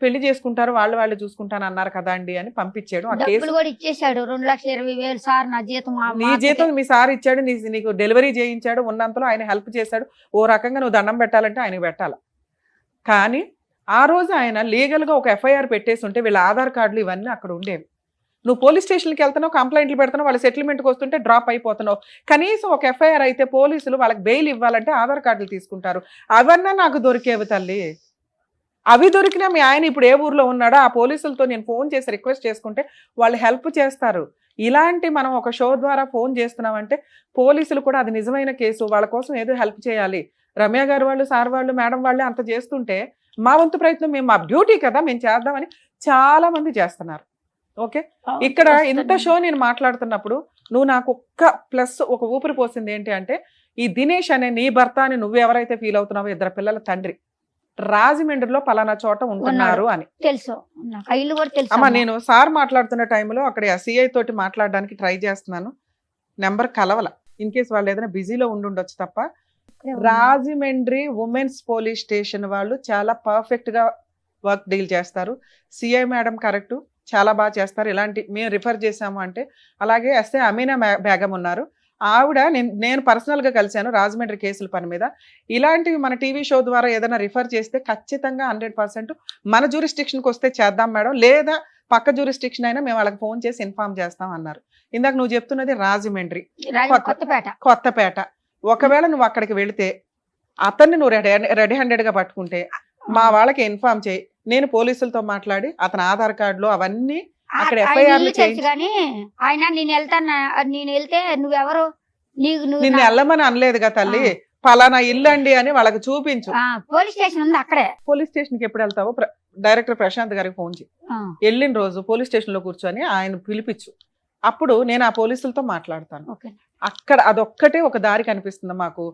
పెళ్లి చేసుకుంటారు, వాళ్ళు చూసుకుంటాను అన్నారు కదా అండి అని పంపించాడు. ఆ కేసు ఇచ్చేసాడు 2,20,000 సార్ నా జీతం. నీ జీతం మీ సార్ ఇచ్చాడు, నీకు డెలివరీ చేయించాడు, ఉన్నంతలో ఆయన హెల్ప్ చేశాడు. ఓ రకంగా నువ్వు దండం పెట్టాలంటే ఆయనకు పెట్టాలి. కానీ ఆ రోజు ఆయన లీగల్గా ఒక ఎఫ్ఐఆర్ పెట్టేసి ఉంటే వీళ్ళ ఆధార్ కార్డులు ఇవన్నీ అక్కడ ఉండేవి. నువ్వు పోలీస్ స్టేషన్కి వెళ్తున్నావు, కంప్లైంట్లు పెడుతున్నావు, వాళ్ళ సెటిల్మెంట్కి వస్తుంటే డ్రాప్ అయిపోతున్నావు. కనీసం ఒక ఎఫ్ఐఆర్ అయితే పోలీసులు వాళ్ళకి బెయిల్ ఇవ్వాలంటే ఆధార్ కార్డులు తీసుకుంటారు. అవన్నా నాకు దొరికేవి తల్లి. అవి దొరికినా మీ ఆయన ఇప్పుడు ఏ ఊర్లో ఉన్నాడో ఆ పోలీసులతో నేను ఫోన్ చేసి రిక్వెస్ట్ చేసుకుంటే వాళ్ళు హెల్ప్ చేస్తారు. ఇలాంటి మనం ఒక షో ద్వారా ఫోన్ చేస్తున్నామంటే పోలీసులు కూడా అది నిజమైన కేసు, వాళ్ళ కోసం ఏదో హెల్ప్ చేయాలి. రమ్య గారు వాళ్ళు, సార్ వాళ్ళు, మేడం వాళ్ళు అంత చేస్తుంటే మా వంతు ప్రయత్నం మేము, మా డ్యూటీ కదా మేము చేద్దామని చాలా మంది చేస్తున్నారు. ఓకే, ఇక్కడ ఇంత షో నేను మాట్లాడుతున్నప్పుడు నువ్వు నాకు ఒక ఊపిరి పోసింది ఏంటి అంటే ఈ దినేష్ అనే నీ భర్త అని నువ్వు ఎవరైతే ఫీల్ అవుతున్నావో 2 పిల్లల తండ్రి రాజమండ్రిలో పలానా చోట ఉంటున్నారు అని తెలుసు. అమ్మా నేను సార్ మాట్లాడుతున్న టైంలో అక్కడ సిఐ తోటి మాట్లాడడానికి ట్రై చేస్తున్నాను, నెంబర్ కలవల. ఇన్ కేసు వాళ్ళు ఏదైనా బిజీలో ఉండుండొచ్చు తప్ప. రాజమండ్రి ఉమెన్స్ పోలీస్ స్టేషన్ వాళ్ళు చాలా పర్ఫెక్ట్ గా వర్క్ డీల్ చేస్తారు. సిఐ మేడం కరెక్ట్, చాలా బాగా చేస్తారు. ఇలాంటి మేము రిఫర్ చేసాము అంటే. అలాగే ఎస్ఐ అమీనా బేగం ఉన్నారు, ఆవిడ నేను పర్సనల్గా కలిశాను రాజమండ్రి కేసుల పని మీద. ఇలాంటివి మన టీవీ షో ద్వారా ఏదైనా రిఫర్ చేస్తే ఖచ్చితంగా 100% మన జ్యూరిస్డిక్షన్కి వస్తే చేద్దాం మేడం, లేదా పక్క జ్యూరిస్డిక్షన్ అయినా మేము వాళ్ళకి ఫోన్ చేసి ఇన్ఫార్మ్ చేస్తాం అన్నారు. ఇందాక నువ్వు చెప్తున్నది రాజమండ్రి, కొత్తపేట. ఒకవేళ నువ్వు అక్కడికి వెళితే అతన్ని నువ్వు రెడీ హ్యాండెడ్గా పట్టుకుంటే మా వాళ్ళకి ఇన్ఫార్మ్ చేయి, నేను పోలీసులతో మాట్లాడి అతని ఆధార్ కార్డులో అవన్నీ అక్కడ ఆయన FIR లు ఇల్లు చేయించి- తెలుసు కానీ ఆయన నేను వెళ్తే నువ్వెవరు నువ్వు నిన్ను వెళ్ళమని అనలేదుగా తల్లి, పలానా ఇల్లు అండి అని వాళ్ళకి చూపించు. పోలీస్ స్టేషన్ ఉంది అక్కడే. పోలీస్ స్టేషన్ కి ఎప్పుడు వెళ్తావో డైరెక్టర్ ప్రశాంత్ గారికి ఫోన్ చేయి. ఆ, వెళ్ళిన రోజు పోలీస్ స్టేషన్ లో కూర్చొని ఆయన పిలిపించు. అప్పుడు నేను ఆ పోలీసులతో మాట్లాడతాను. ఓకే. అక్కడ అదొక్కటే ఒక దారి కనిపిస్తుంది మాకు.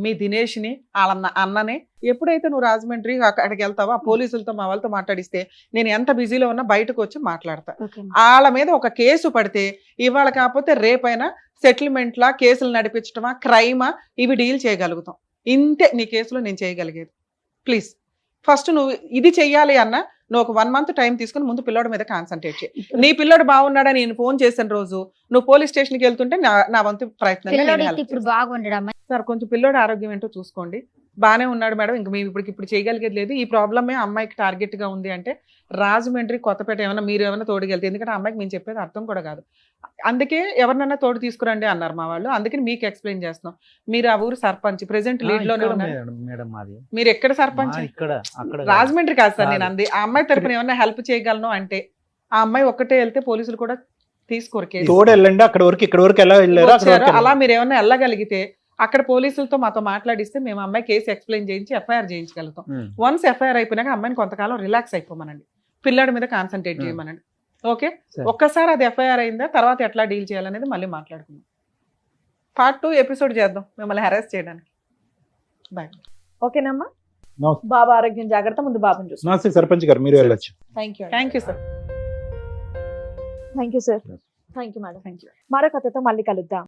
మీ దినేష్ ని వాళ్ళ అన్నని ఎప్పుడైతే నువ్వు రాజమండ్రి అక్కడికి వెళ్తావో ఆ పోలీసులతో మా వాళ్ళతో మాట్లాడిస్తే నేను ఎంత బిజీలో ఉన్నా బయటకు వచ్చి మాట్లాడతా. ఓకే. వాళ్ళ మీద ఒక కేసు పడితే ఇవాళ కాకపోతే రేపైనా సెటిల్మెంట్లా, కేసులు నడిపించడమా, క్రైమా, ఇవి డీల్ చేయగలుగుతాం. ఇంతే నీ కేసులో నేను చేయగలిగేది. ప్లీజ్ ఫస్ట్ నువ్వు ఇది చెయ్యాలి అన్న నువ్వు ఒక 1 month టైం తీసుకుని ముందు పిల్లోడి మీద కాన్సన్ట్రేట్ చేయి. నీ పిల్లోడు బాగున్నాడని నేను ఫోన్ చేసిన రోజు నువ్వు పోలీస్ స్టేషన్కి వెళ్తుంటే నా వంతు ప్రయత్నంగా నేను పిల్లోడు help ఇప్పుడు చేస్తాను. బాగుండడమ్మా. సార్ కొంచెం పిల్లోడి ఆరోగ్యం ఏంటో చూసుకోండి. బానే ఉన్నాడు మేడం, ఇంక మేము ఇప్పుడు చేయగలిగేది లేదు. ఈ ప్రాబ్లమే అమ్మాయికి టార్గెట్ గా ఉంది అంటే రాజమండ్రి, కొత్తపేట ఏమైనా మీరు ఏమైనా తోడుకెళ్తే, ఎందుకంటే అమ్మాయికి మేము చెప్పేది అర్థం కూడా కాదు. అందుకే ఎవరినైనా తోడు తీసుకురండి అన్నారు మా వాళ్ళు. అందుకని మీకు ఎక్స్ప్లెయిన్ చేస్తున్నాం. మీరు ఆ ఊరు సర్పంచ్, ప్రెసెంట్ లీడ్ లోనే ఉన్నారు. మేడం మాది మీరు ఎక్కడ సర్పంచ్? ఇక్కడ అక్కడ రాజమండ్రి కాదు సార్ నేను అంది. ఆ అమ్మాయి తరపున ఏమన్నా హెల్ప్ చేయగలను అంటే ఆ అమ్మాయి ఒక్కటే వెళ్తే పోలీసులు కూడా తీసుకోరు కేసు. తోడు వెళ్ళండి, అక్కడ వరకు ఇక్కడ వరకు ఎలా వెళ్ళారు అక్కడ వచ్చారు. వరకు అలా మీరు ఏమన్నా వెళ్ళగలిగితే అక్కడ పోలీసులతో మాతో మాట్లాడిస్తే మేము అమ్మాయి కేసు ఎక్స్ప్లెయిన్ చేయించి FIR చేయించగలుగుతాం. వన్స్ FIR అయిపోయినాక అమ్మాయిని కొంతకాలం రిలాక్స్ అయిపోమనండి, పిల్లాడి మీద కాన్సన్ట్రేట్ చేయమనండి. ఓకే, ఒక్కసారి అది FIR అయిందా తర్వాత ఎట్లా డీల్ చేయాలనేది మళ్ళీ మాట్లాడుకుందాం. Part 2 ఎపిసోడ్ చేద్దాం మిమ్మల్ని హెరాస్ చేయడానికి. బాయ్. ఓకేనమ్మా. నమస్తే. బాబా ఆరోగ్యం జాగ్రత్త, ముందు బాబుని చూసుకో. నమస్తే సర్పంచ్ గారు, మీరు వెళ్ళొచ్చు. Thank you thank you sir. Sir. Thank you madam. Thank you. మరో కథతో మళ్ళీ కలుద్దాం.